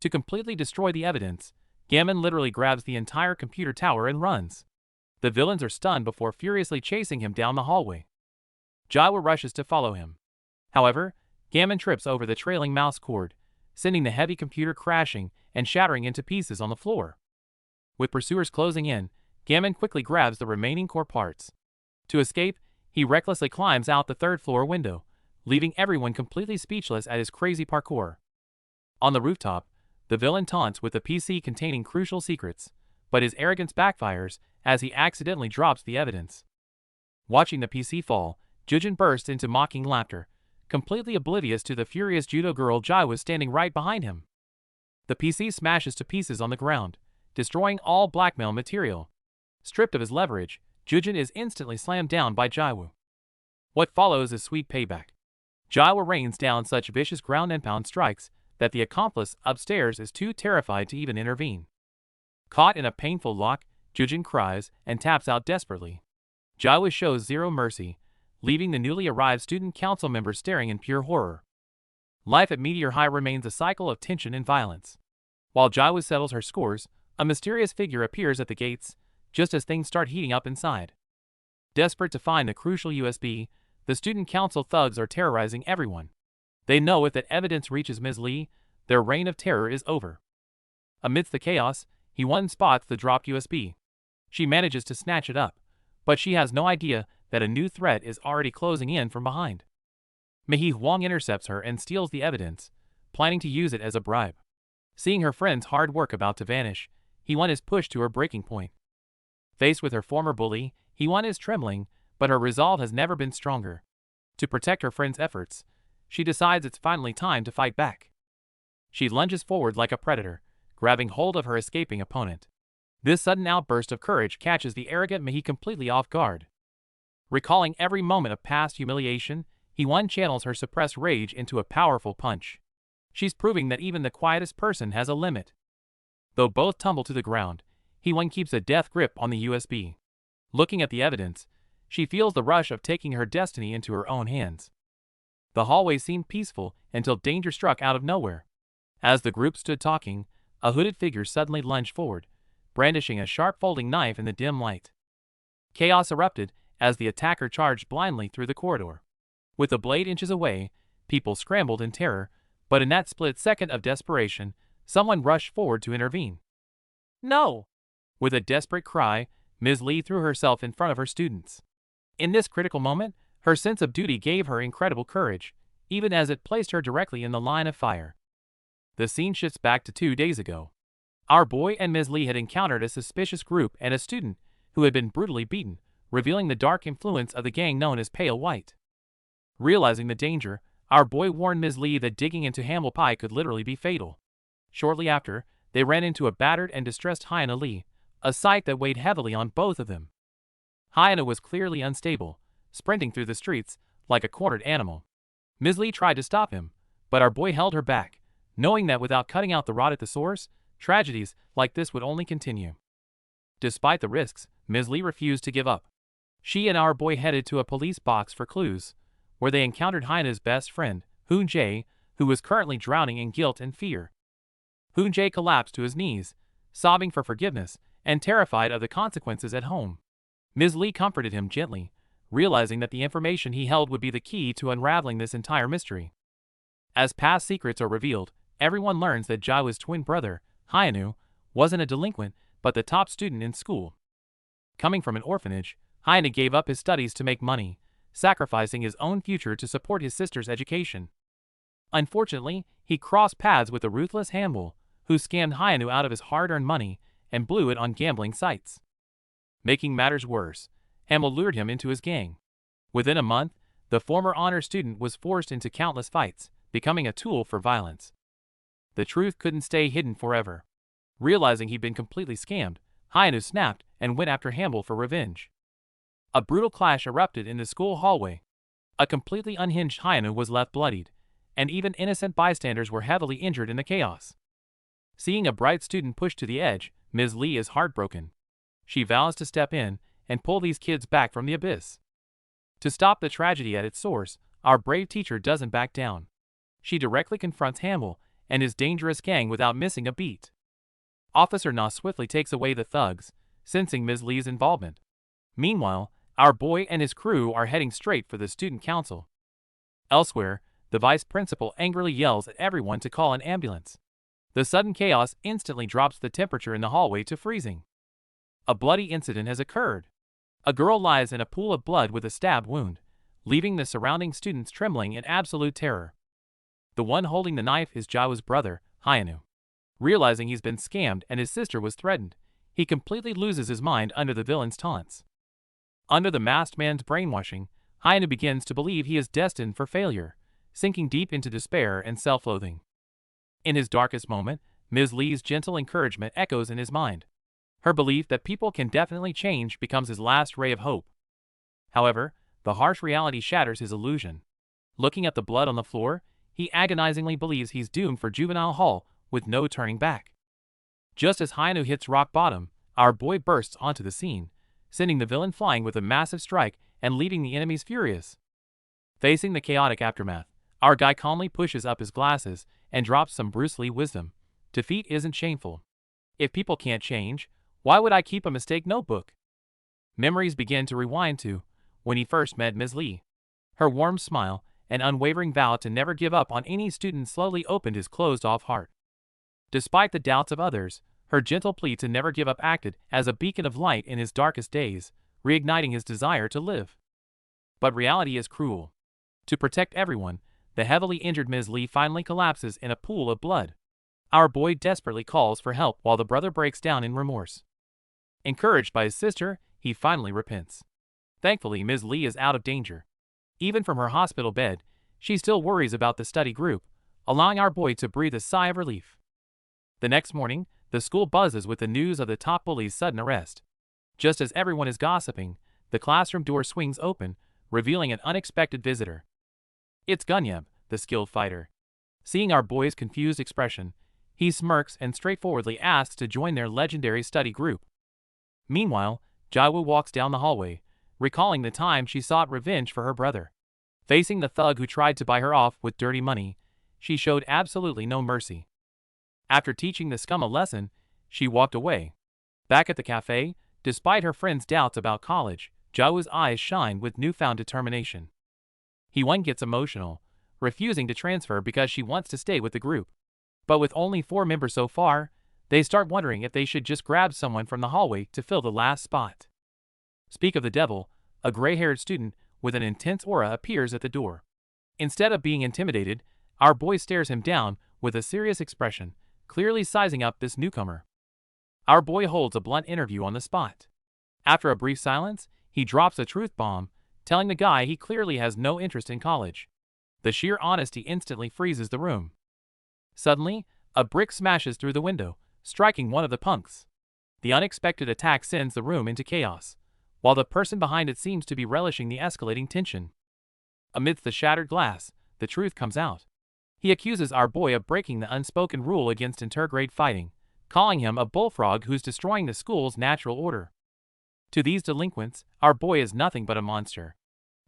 To completely destroy the evidence, Gammon literally grabs the entire computer tower and runs. The villains are stunned before furiously chasing him down the hallway. Jiwoo rushes to follow him. However, Gammon trips over the trailing mouse cord, sending the heavy computer crashing and shattering into pieces on the floor. With pursuers closing in, Gammon quickly grabs the remaining core parts. To escape, he recklessly climbs out the third-floor window, leaving everyone completely speechless at his crazy parkour. On the rooftop, the villain taunts with a PC containing crucial secrets, but his arrogance backfires as he accidentally drops the evidence. Watching the PC fall, Jujin bursts into mocking laughter, completely oblivious to the furious judo girl Jiwoo standing right behind him. The PC smashes to pieces on the ground, destroying all blackmail material. Stripped of his leverage, Jujin is instantly slammed down by Jiwoo. What follows is sweet payback. Jiwoo rains down such vicious ground and pound strikes that the accomplice upstairs is too terrified to even intervene. Caught in a painful lock, Jujin cries and taps out desperately. Jiwoo shows zero mercy, leaving the newly arrived student council members staring in pure horror. Life at Meteor High remains a cycle of tension and violence. While Jiwoo settles her scores, a mysterious figure appears at the gates, just as things start heating up inside. Desperate to find the crucial USB, the student council thugs are terrorizing everyone. They know if that evidence reaches Ms. Lee, their reign of terror is over. Amidst the chaos, Hee-won spots the dropped USB. She manages to snatch it up, but she has no idea that a new threat is already closing in from behind. Hwang intercepts her and steals the evidence, planning to use it as a bribe. Seeing her friend's hard work about to vanish, Hee-won is pushed to her breaking point. Faced with her former bully, Hee-won is trembling, but her resolve has never been stronger. To protect her friend's efforts, she decides it's finally time to fight back. She lunges forward like a predator, grabbing hold of her escaping opponent. This sudden outburst of courage catches the arrogant Mahi completely off guard. Recalling every moment of past humiliation, Hee-won channels her suppressed rage into a powerful punch. She's proving that even the quietest person has a limit. Though both tumble to the ground, Hee-won keeps a death grip on the USB. Looking at the evidence, she feels the rush of taking her destiny into her own hands. The hallway seemed peaceful until danger struck out of nowhere. As the group stood talking, a hooded figure suddenly lunged forward, brandishing a sharp folding knife in the dim light. Chaos erupted as the attacker charged blindly through the corridor. With the blade inches away, people scrambled in terror, but in that split second of desperation, someone rushed forward to intervene. "No!" With a desperate cry, Ms. Lee threw herself in front of her students. In this critical moment, her sense of duty gave her incredible courage, even as it placed her directly in the line of fire. The scene shifts back to 2 days ago. Our boy and Ms. Lee had encountered a suspicious group and a student who had been brutally beaten, revealing the dark influence of the gang known as Pale White. Realizing the danger, our boy warned Ms. Lee that digging into Hamble Pie could literally be fatal. Shortly after, they ran into a battered and distressed Hyena Lee, a sight that weighed heavily on both of them. Hyena was clearly unstable, sprinting through the streets like a cornered animal. Ms. Lee tried to stop him, but our boy held her back, knowing that without cutting out the rot at the source, tragedies like this would only continue. Despite the risks, Ms. Lee refused to give up. She and our boy headed to a police box for clues, where they encountered Hyena's best friend, Hoon Jae, who was currently drowning in guilt and fear. Hoon Jae collapsed to his knees, sobbing for forgiveness and terrified of the consequences at home. Ms. Lee comforted him gently, realizing that the information he held would be the key to unraveling this entire mystery. As past secrets are revealed, everyone learns that Jae's twin brother, Hyenu, wasn't a delinquent, but the top student in school. Coming from an orphanage, Hyena gave up his studies to make money, sacrificing his own future to support his sister's education. Unfortunately, he crossed paths with a ruthless Hamble, who scammed Hyenu out of his hard-earned money and blew it on gambling sites. Making matters worse, Hamble lured him into his gang. Within a month, the former honor student was forced into countless fights, becoming a tool for violence. The truth couldn't stay hidden forever. Realizing he'd been completely scammed, Hyenu snapped and went after Hamble for revenge. A brutal clash erupted in the school hallway. A completely unhinged Hyenu was left bloodied, and even innocent bystanders were heavily injured in the chaos. Seeing a bright student pushed to the edge, Ms. Lee is heartbroken. She vows to step in and pull these kids back from the abyss. To stop the tragedy at its source, our brave teacher doesn't back down. She directly confronts Hamble and his dangerous gang without missing a beat. Officer Na swiftly takes away the thugs, sensing Ms. Lee's involvement. Meanwhile, our boy and his crew are heading straight for the student council. Elsewhere, the vice principal angrily yells at everyone to call an ambulance. The sudden chaos instantly drops the temperature in the hallway to freezing. A bloody incident has occurred. A girl lies in a pool of blood with a stab wound, leaving the surrounding students trembling in absolute terror. The one holding the knife is Jae's brother, Hyenu. Realizing he's been scammed and his sister was threatened, he completely loses his mind under the villain's taunts. Under the masked man's brainwashing, Hyenu begins to believe he is destined for failure, sinking deep into despair and self-loathing. In his darkest moment, Ms. Lee's gentle encouragement echoes in his mind. Her belief that people can definitely change becomes his last ray of hope. However, the harsh reality shatters his illusion. Looking at the blood on the floor, he agonizingly believes he's doomed for juvenile hall with no turning back. Just as Hyenu hits rock bottom, our boy bursts onto the scene, sending the villain flying with a massive strike and leaving the enemies furious. Facing the chaotic aftermath, our guy calmly pushes up his glasses and drops some Bruce Lee wisdom. Defeat isn't shameful. If people can't change, why would I keep a mistake notebook? Memories begin to rewind to when he first met Ms. Lee. Her warm smile and unwavering vow to never give up on any student slowly opened his closed-off heart. Despite the doubts of others, her gentle plea to never give up acted as a beacon of light in his darkest days, reigniting his desire to live. But reality is cruel. To protect everyone, the heavily injured Ms. Lee finally collapses in a pool of blood. Our boy desperately calls for help while the brother breaks down in remorse. Encouraged by his sister, he finally repents. Thankfully, Ms. Lee is out of danger. Even from her hospital bed, she still worries about the study group, allowing our boy to breathe a sigh of relief. The next morning, the school buzzes with the news of the top bully's sudden arrest. Just as everyone is gossiping, the classroom door swings open, revealing an unexpected visitor. It's Gunyeb, the skilled fighter. Seeing our boy's confused expression, He smirks and straightforwardly asks to join their legendary study group. Meanwhile, Jaewoo walks down the hallway, recalling the time she sought revenge for her brother. Facing the thug who tried to buy her off with dirty money, she showed absolutely no mercy. After teaching the scum a lesson, she walked away. Back at the cafe, despite her friend's doubts about college, Jaewoo's eyes shine with newfound determination. Hee-won gets emotional, refusing to transfer because she wants to stay with the group. But with only 4 members so far, they start wondering if they should just grab someone from the hallway to fill the last spot. Speak of the devil, a gray-haired student with an intense aura appears at the door. Instead of being intimidated, our boy stares him down with a serious expression, clearly sizing up this newcomer. Our boy holds a blunt interview on the spot. After a brief silence, he drops a truth bomb, telling the guy he clearly has no interest in college. The sheer honesty instantly freezes the room. Suddenly, a brick smashes through the window, striking one of the punks. The unexpected attack sends the room into chaos, while the person behind it seems to be relishing the escalating tension. Amidst the shattered glass, the truth comes out. He accuses our boy of breaking the unspoken rule against intergrade fighting, calling him a bullfrog who's destroying the school's natural order. To these delinquents, our boy is nothing but a monster.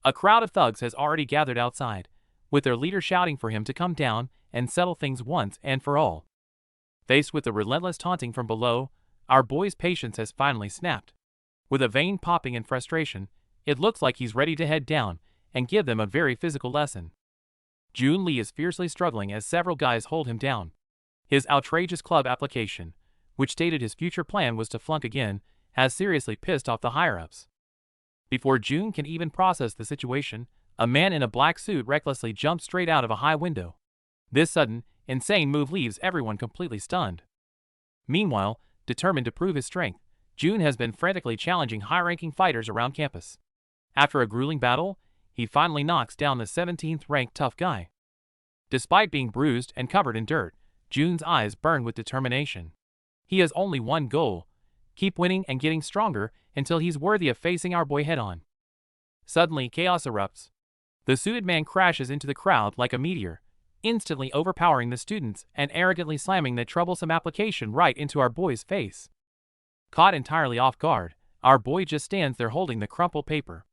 A crowd of thugs has already gathered outside, with their leader shouting for him to come down and settle things once and for all. Faced with the relentless taunting from below, our boy's patience has finally snapped. With a vein popping in frustration, it looks like he's ready to head down and give them a very physical lesson. Joon Lee is fiercely struggling as several guys hold him down. His outrageous club application, which stated his future plan was to flunk again, has seriously pissed off the higher-ups. Before Joon can even process the situation, a man in a black suit recklessly jumps straight out of a high window. This sudden, insane move leaves everyone completely stunned. Meanwhile, determined to prove his strength, Joon has been frantically challenging high-ranking fighters around campus. After a grueling battle, he finally knocks down the 17th-ranked tough guy. Despite being bruised and covered in dirt, Joon's eyes burn with determination. He has only one goal: keep winning and getting stronger until he's worthy of facing our boy head-on. Suddenly, chaos erupts. The suited man crashes into the crowd like a meteor, instantly overpowering the students and arrogantly slamming the troublesome application right into our boy's face. Caught entirely off guard, our boy just stands there holding the crumpled paper.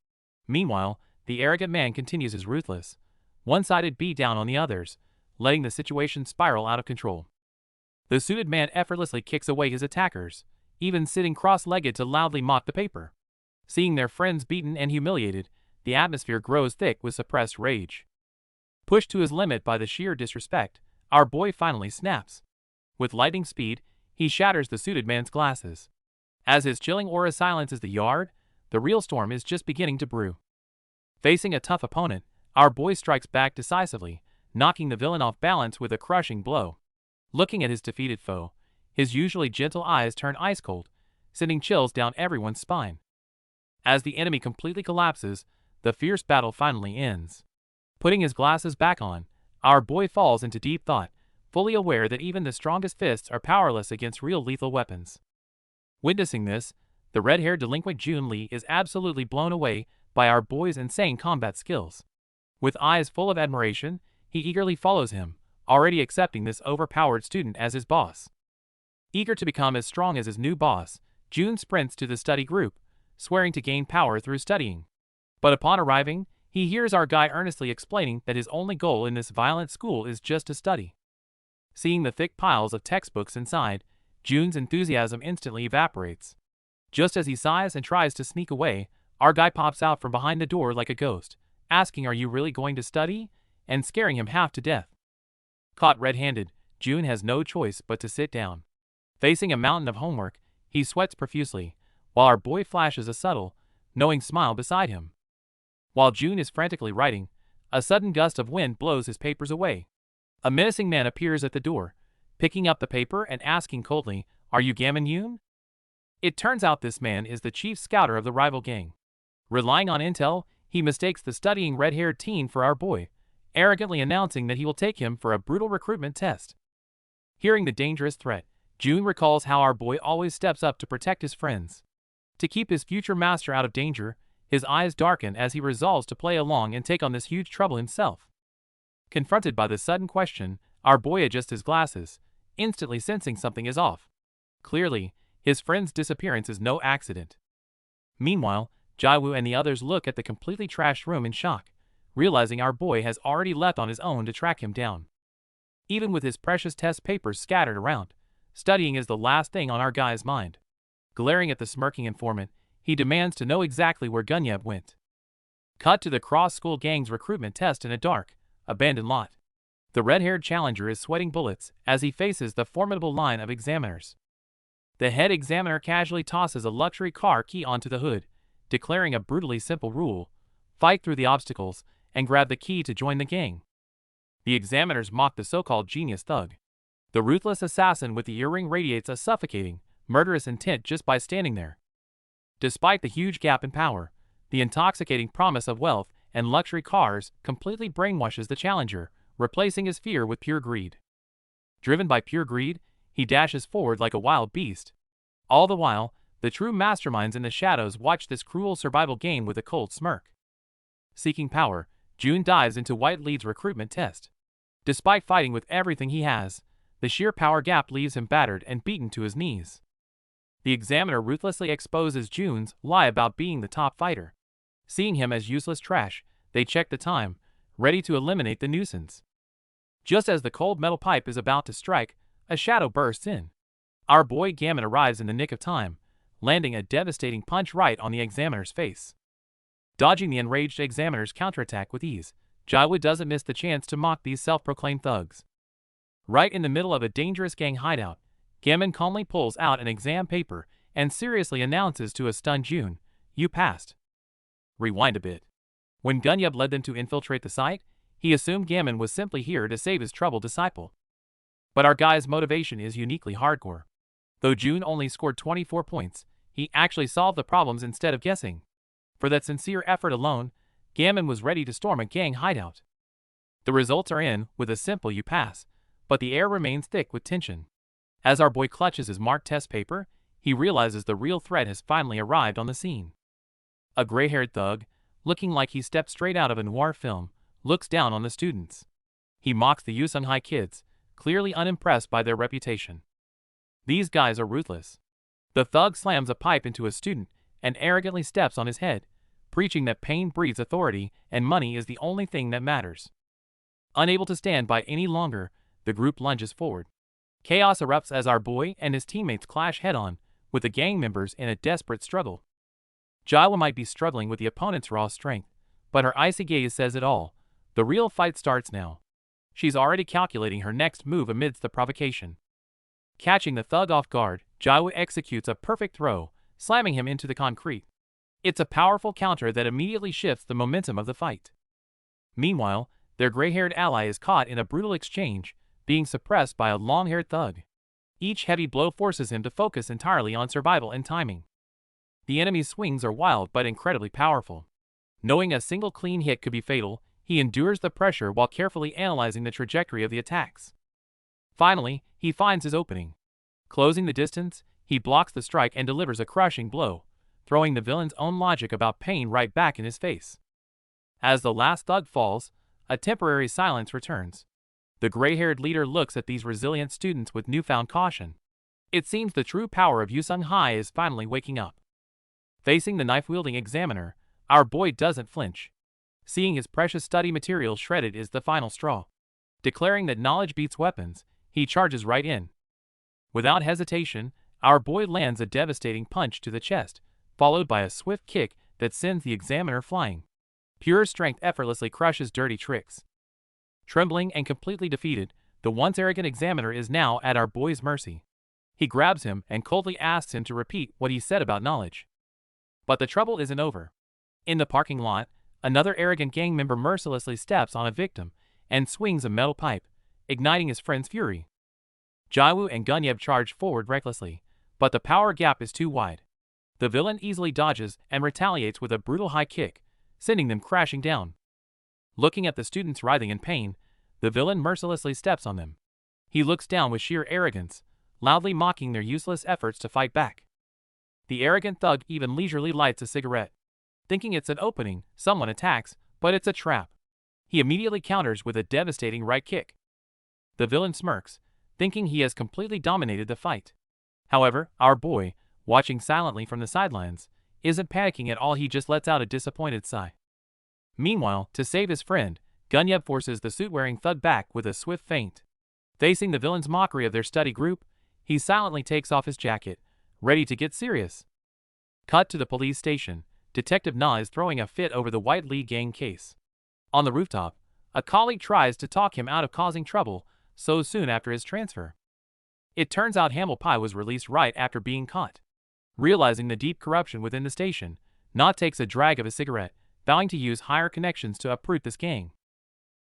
Meanwhile, the arrogant man continues his ruthless, one-sided beatdown on the others, letting the situation spiral out of control. The suited man effortlessly kicks away his attackers, even sitting cross-legged to loudly mock the paper. Seeing their friends beaten and humiliated, the atmosphere grows thick with suppressed rage. Pushed to his limit by the sheer disrespect, our boy finally snaps. With lightning speed, he shatters the suited man's glasses. As his chilling aura silences the yard, the real storm is just beginning to brew. Facing a tough opponent, our boy strikes back decisively, knocking the villain off balance with a crushing blow. Looking at his defeated foe, his usually gentle eyes turn ice-cold, sending chills down everyone's spine. As the enemy completely collapses, the fierce battle finally ends. Putting his glasses back on, our boy falls into deep thought, fully aware that even the strongest fists are powerless against real lethal weapons. Witnessing this, the red-haired delinquent Joon Lee is absolutely blown away by our boy's insane combat skills. With eyes full of admiration, he eagerly follows him, already accepting this overpowered student as his boss. Eager to become as strong as his new boss, Joon sprints to the study group, swearing to gain power through studying. But upon arriving, he hears our guy earnestly explaining that his only goal in this violent school is just to study. Seeing the thick piles of textbooks inside, Joon's enthusiasm instantly evaporates. Just as he sighs and tries to sneak away, our guy pops out from behind the door like a ghost, asking, "Are you really going to study?" and scaring him half to death. Caught red-handed, Joon has no choice but to sit down. Facing a mountain of homework, he sweats profusely, while our boy flashes a subtle, knowing smile beside him. While Joon is frantically writing, a sudden gust of wind blows his papers away. A menacing man appears at the door, picking up the paper and asking coldly, "Are you Gammon Yoon?" It turns out this man is the chief scouter of the rival gang. Relying on intel, he mistakes the studying red-haired teen for our boy, arrogantly announcing that he will take him for a brutal recruitment test. Hearing the dangerous threat, Joon recalls how our boy always steps up to protect his friends. To keep his future master out of danger, his eyes darken as he resolves to play along and take on this huge trouble himself. Confronted by the sudden question, our boy adjusts his glasses, instantly sensing something is off. Clearly, his friend's disappearance is no accident. Meanwhile, Jaiwoo and the others look at the completely trashed room in shock, realizing our boy has already left on his own to track him down. Even with his precious test papers scattered around, studying is the last thing on our guy's mind. Glaring at the smirking informant, he demands to know exactly where Gunyeb went. Cut to the cross-school gang's recruitment test in a dark, abandoned lot. The red-haired challenger is sweating bullets as he faces the formidable line of examiners. The head examiner casually tosses a luxury car key onto the hood, declaring a brutally simple rule: fight through the obstacles and grab the key to join the gang. The examiners mock the so-called genius thug. The ruthless assassin with the earring radiates a suffocating, murderous intent just by standing there. Despite the huge gap in power, the intoxicating promise of wealth and luxury cars completely brainwashes the challenger, replacing his fear with pure greed. Driven by pure greed, he dashes forward like a wild beast. All the while, the true masterminds in the shadows watch this cruel survival game with a cold smirk. Seeking power, June dives into White Lead's recruitment test. Despite fighting with everything he has, the sheer power gap leaves him battered and beaten to his knees. The examiner ruthlessly exposes June's lie about being the top fighter. Seeing him as useless trash, they check the time, ready to eliminate the nuisance. Just as the cold metal pipe is about to strike, a shadow bursts in. Our boy Gammon arrives in the nick of time, landing a devastating punch right on the examiner's face. Dodging the enraged examiner's counterattack with ease, Jaiwoo doesn't miss the chance to mock these self-proclaimed thugs. Right in the middle of a dangerous gang hideout, Gammon calmly pulls out an exam paper and seriously announces to a stunned June, "You passed." Rewind a bit. When Gunyeb led them to infiltrate the site, he assumed Gammon was simply here to save his troubled disciple. But our guy's motivation is uniquely hardcore. Though June only scored 24 points, he actually solved the problems instead of guessing. For that sincere effort alone, Gammon was ready to storm a gang hideout. The results are in with a simple "you pass," but the air remains thick with tension. As our boy clutches his marked test paper, he realizes the real threat has finally arrived on the scene. A gray-haired thug, looking like he stepped straight out of a noir film, looks down on the students. He mocks the Yusunghai kids, clearly unimpressed by their reputation. These guys are ruthless. The thug slams a pipe into a student and arrogantly steps on his head, preaching that pain breeds authority and money is the only thing that matters. Unable to stand by any longer, the group lunges forward. Chaos erupts as our boy and his teammates clash head-on, with the gang members in a desperate struggle. Jaiwoo might be struggling with the opponent's raw strength, but her icy gaze says it all. The real fight starts now. She's already calculating her next move amidst the provocation. Catching the thug off guard, Jaiwoo executes a perfect throw, slamming him into the concrete. It's a powerful counter that immediately shifts the momentum of the fight. Meanwhile, their gray-haired ally is caught in a brutal exchange, being suppressed by a long-haired thug. Each heavy blow forces him to focus entirely on survival and timing. The enemy's swings are wild but incredibly powerful. Knowing a single clean hit could be fatal, he endures the pressure while carefully analyzing the trajectory of the attacks. Finally, he finds his opening. Closing the distance, he blocks the strike and delivers a crushing blow, throwing the villain's own logic about pain right back in his face. As the last thug falls, a temporary silence returns. The gray-haired leader looks at these resilient students with newfound caution. It seems the true power of Yusunghai is finally waking up. Facing the knife-wielding examiner, our boy doesn't flinch. Seeing his precious study material shredded is the final straw. Declaring that knowledge beats weapons, he charges right in. Without hesitation, our boy lands a devastating punch to the chest, followed by a swift kick that sends the examiner flying. Pure strength effortlessly crushes dirty tricks. Trembling and completely defeated, the once arrogant examiner is now at our boy's mercy. He grabs him and coldly asks him to repeat what he said about knowledge. But the trouble isn't over. In the parking lot, another arrogant gang member mercilessly steps on a victim and swings a metal pipe, igniting his friend's fury. Jaiwoo and Gunyeb charge forward recklessly, but the power gap is too wide. The villain easily dodges and retaliates with a brutal high kick, sending them crashing down. Looking at the students writhing in pain, the villain mercilessly steps on them. He looks down with sheer arrogance, loudly mocking their useless efforts to fight back. The arrogant thug even leisurely lights a cigarette. Thinking it's an opening, someone attacks, but it's a trap. He immediately counters with a devastating right kick. The villain smirks, thinking he has completely dominated the fight. However, our boy, watching silently from the sidelines, isn't panicking at all. He just lets out a disappointed sigh. Meanwhile, to save his friend, Gunyeb forces the suit-wearing thug back with a swift feint. Facing the villain's mockery of their study group, he silently takes off his jacket, ready to get serious. Cut to the police station. Detective Na is throwing a fit over the White Lee gang case. On the rooftop, a colleague tries to talk him out of causing trouble so soon after his transfer. It turns out Hamel Pie was released right after being caught. Realizing the deep corruption within the station, Na takes a drag of a cigarette, vowing to use higher connections to uproot this gang.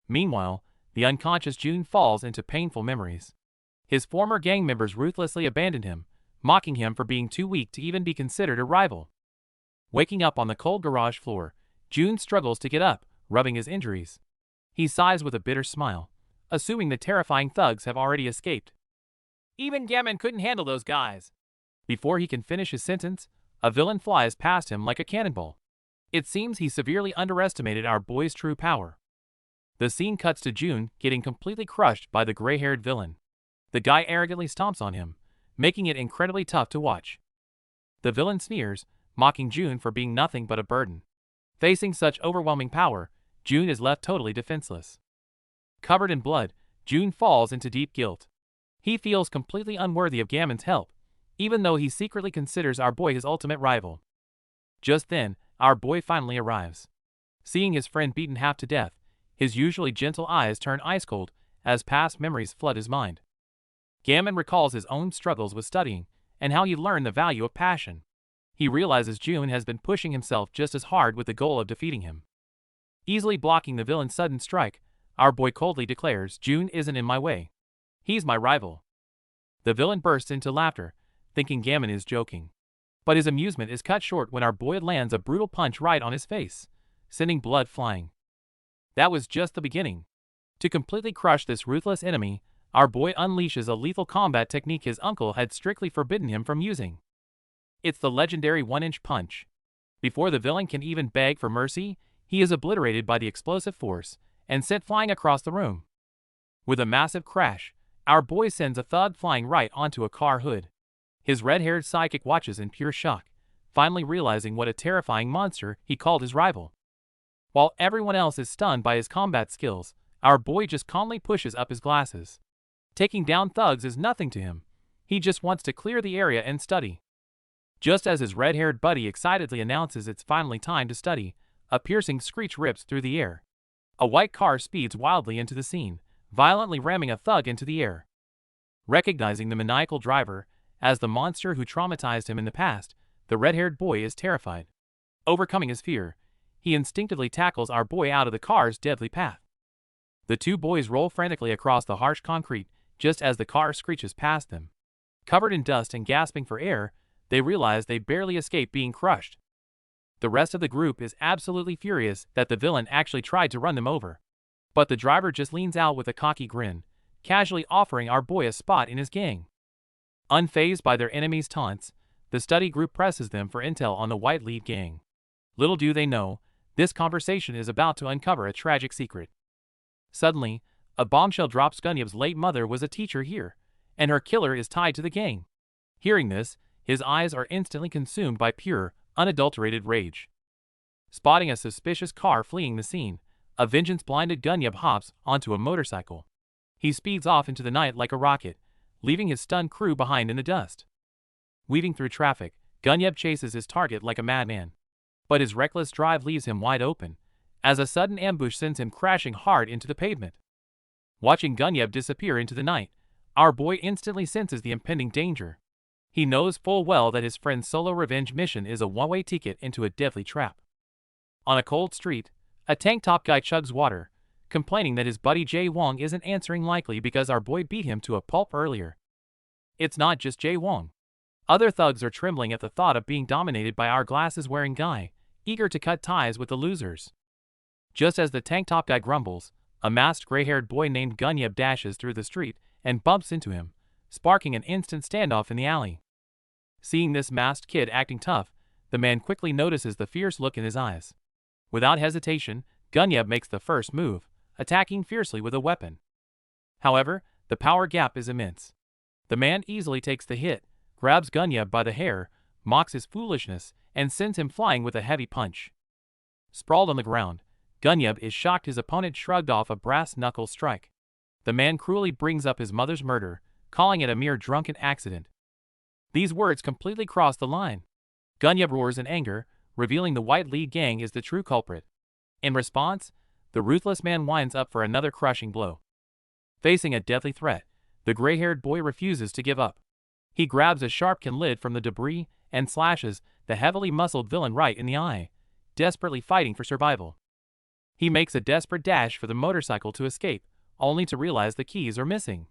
Meanwhile, the unconscious June falls into painful memories. His former gang members ruthlessly abandoned him, mocking him for being too weak to even be considered a rival. Waking up on the cold garage floor, June struggles to get up, rubbing his injuries. He sighs with a bitter smile, assuming the terrifying thugs have already escaped. Even Gammon couldn't handle those guys. Before he can finish his sentence, a villain flies past him like a cannonball. It seems he severely underestimated our boy's true power. The scene cuts to June getting completely crushed by the gray-haired villain. The guy arrogantly stomps on him, making it incredibly tough to watch. The villain sneers, mocking June for being nothing but a burden. Facing such overwhelming power, June is left totally defenseless. Covered in blood, June falls into deep guilt. He feels completely unworthy of Gammon's help, even though he secretly considers our boy his ultimate rival. Just then, our boy finally arrives. Seeing his friend beaten half to death, his usually gentle eyes turn ice cold as past memories flood his mind. Gammon recalls his own struggles with studying and how he learned the value of passion. He realizes June has been pushing himself just as hard with the goal of defeating him. Easily blocking the villain's sudden strike, our boy coldly declares, "June isn't in my way. He's my rival." The villain bursts into laughter, thinking Gammon is joking. But his amusement is cut short when our boy lands a brutal punch right on his face, sending blood flying. That was just the beginning. To completely crush this ruthless enemy, our boy unleashes a lethal combat technique his uncle had strictly forbidden him from using. It's the legendary one-inch punch. Before the villain can even beg for mercy, he is obliterated by the explosive force and sent flying across the room. With a massive crash, our boy sends a thug flying right onto a car hood. His red-haired sidekick watches in pure shock, finally realizing what a terrifying monster he called his rival. While everyone else is stunned by his combat skills, our boy just calmly pushes up his glasses. Taking down thugs is nothing to him. He just wants to clear the area and study. Just as his red-haired buddy excitedly announces it's finally time to study, a piercing screech rips through the air. A white car speeds wildly into the scene, violently ramming a thug into the air. Recognizing the maniacal driver as the monster who traumatized him in the past, the red-haired boy is terrified. Overcoming his fear, he instinctively tackles our boy out of the car's deadly path. The two boys roll frantically across the harsh concrete just as the car screeches past them. Covered in dust and gasping for air, they realize they barely escaped being crushed. The rest of the group is absolutely furious that the villain actually tried to run them over. But the driver just leans out with a cocky grin, casually offering our boy a spot in his gang. Unfazed by their enemies' taunts, the study group presses them for intel on the White Lead gang. Little do they know, this conversation is about to uncover a tragic secret. Suddenly, a bombshell drops. Gunyeb's late mother was a teacher here, and her killer is tied to the gang. Hearing this, his eyes are instantly consumed by pure, unadulterated rage. Spotting a suspicious car fleeing the scene, a vengeance-blinded Gunyeb hops onto a motorcycle. He speeds off into the night like a rocket, leaving his stunned crew behind in the dust. Weaving through traffic, Gunyeb chases his target like a madman. But his reckless drive leaves him wide open, as a sudden ambush sends him crashing hard into the pavement. Watching Gunyeb disappear into the night, our boy instantly senses the impending danger. He knows full well that his friend's solo revenge mission is a one-way ticket into a deadly trap. On a cold street, a tank-top guy chugs water, complaining that his buddy Jae Wong isn't answering likely because our boy beat him to a pulp earlier. It's not just Jae Wong. Other thugs are trembling at the thought of being dominated by our glasses-wearing guy, eager to cut ties with the losers. Just as the tank-top guy grumbles, a masked gray-haired boy named Gunyeb dashes through the street and bumps into him, sparking an instant standoff in the alley. Seeing this masked kid acting tough, the man quickly notices the fierce look in his eyes. Without hesitation, Gunyeb makes the first move, attacking fiercely with a weapon. However, The power gap is immense. The man easily takes the hit, grabs Gunyab by the hair, mocks his foolishness, and sends him flying with a heavy punch. Sprawled on the ground, Gunyab is shocked his opponent shrugged off a brass-knuckle strike. The man cruelly brings up his mother's murder, calling it a mere drunken accident. These words completely cross the line. Gunyab roars in anger, revealing the White League gang is the true culprit. In response, the ruthless man winds up for another crushing blow. Facing a deadly threat, the gray-haired boy refuses to give up. He grabs a sharp-can lid from the debris and slashes the heavily muscled villain right in the eye, desperately fighting for survival. He makes a desperate dash for the motorcycle to escape, only to realize the keys are missing.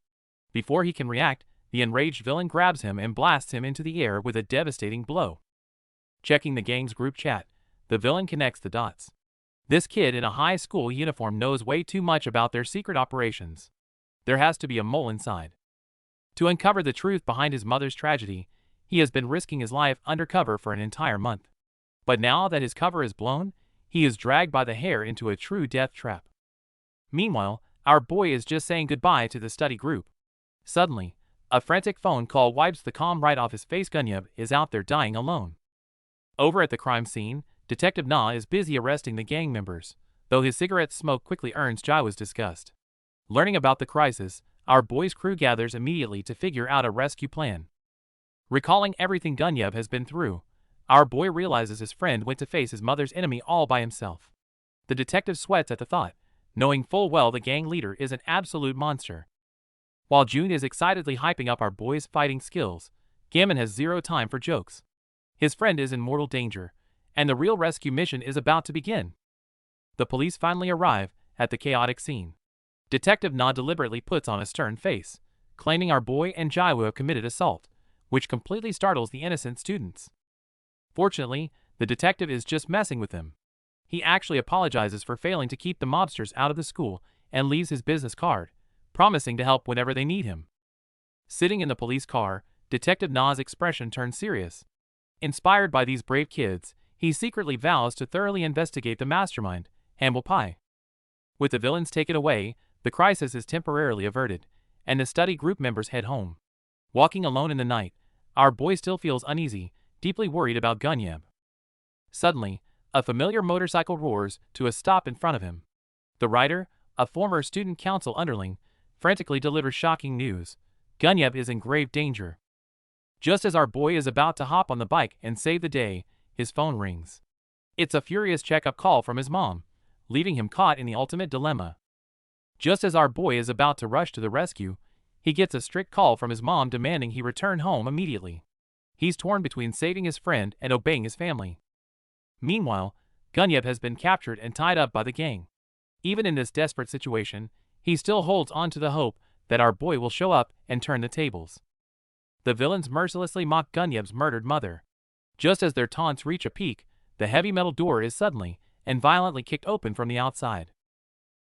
Before he can react, the enraged villain grabs him and blasts him into the air with a devastating blow. Checking the gang's group chat, the villain connects the dots. This kid in a high school uniform knows way too much about their secret operations. There has to be a mole inside. To uncover the truth behind his mother's tragedy, he has been risking his life undercover for an entire month. But now that his cover is blown, he is dragged by the hair into a true death trap. Meanwhile, our boy is just saying goodbye to the study group. Suddenly, a frantic phone call wipes the calm right off his face. Gunyab is out there dying alone. Over at the crime scene, Detective Na is busy arresting the gang members, though his cigarette smoke quickly earns Jawa's disgust. Learning about the crisis, our boy's crew gathers immediately to figure out a rescue plan. Recalling everything Gunyab has been through, our boy realizes his friend went to face his mother's enemy all by himself. The detective sweats at the thought, knowing full well the gang leader is an absolute monster. While June is excitedly hyping up our boy's fighting skills, Gammon has zero time for jokes. His friend is in mortal danger, and the real rescue mission is about to begin. The police finally arrive at the chaotic scene. Detective Na deliberately puts on a stern face, claiming our boy and Jawa have committed assault, which completely startles the innocent students. Fortunately, the detective is just messing with them. He actually apologizes for failing to keep the mobsters out of the school and leaves his business card, promising to help whenever they need him. Sitting in the police car, Detective Na's expression turns serious. Inspired by these brave kids, he secretly vows to thoroughly investigate the mastermind, Humble Pie. With the villains taken away, the crisis is temporarily averted, and the study group members head home. Walking alone in the night, our boy still feels uneasy, deeply worried about Gunyab. Suddenly, a familiar motorcycle roars to a stop in front of him. The rider, a former student council underling, frantically delivers shocking news. Gunyab is in grave danger. Just as our boy is about to hop on the bike and save the day, his phone rings. It's a furious checkup call from his mom, leaving him caught in the ultimate dilemma. Just as our boy is about to rush to the rescue, he gets a strict call from his mom demanding he return home immediately. He's torn between saving his friend and obeying his family. Meanwhile, Gunyab has been captured and tied up by the gang. Even in this desperate situation, he still holds on to the hope that our boy will show up and turn the tables. The villains mercilessly mock Gunyab's murdered mother. Just as their taunts reach a peak, the heavy metal door is suddenly and violently kicked open from the outside.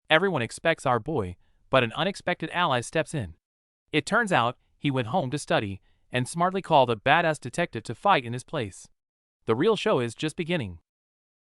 Everyone expects our boy, but an unexpected ally steps in. It turns out he went home to study and smartly called a badass detective to fight in his place. The real show is just beginning.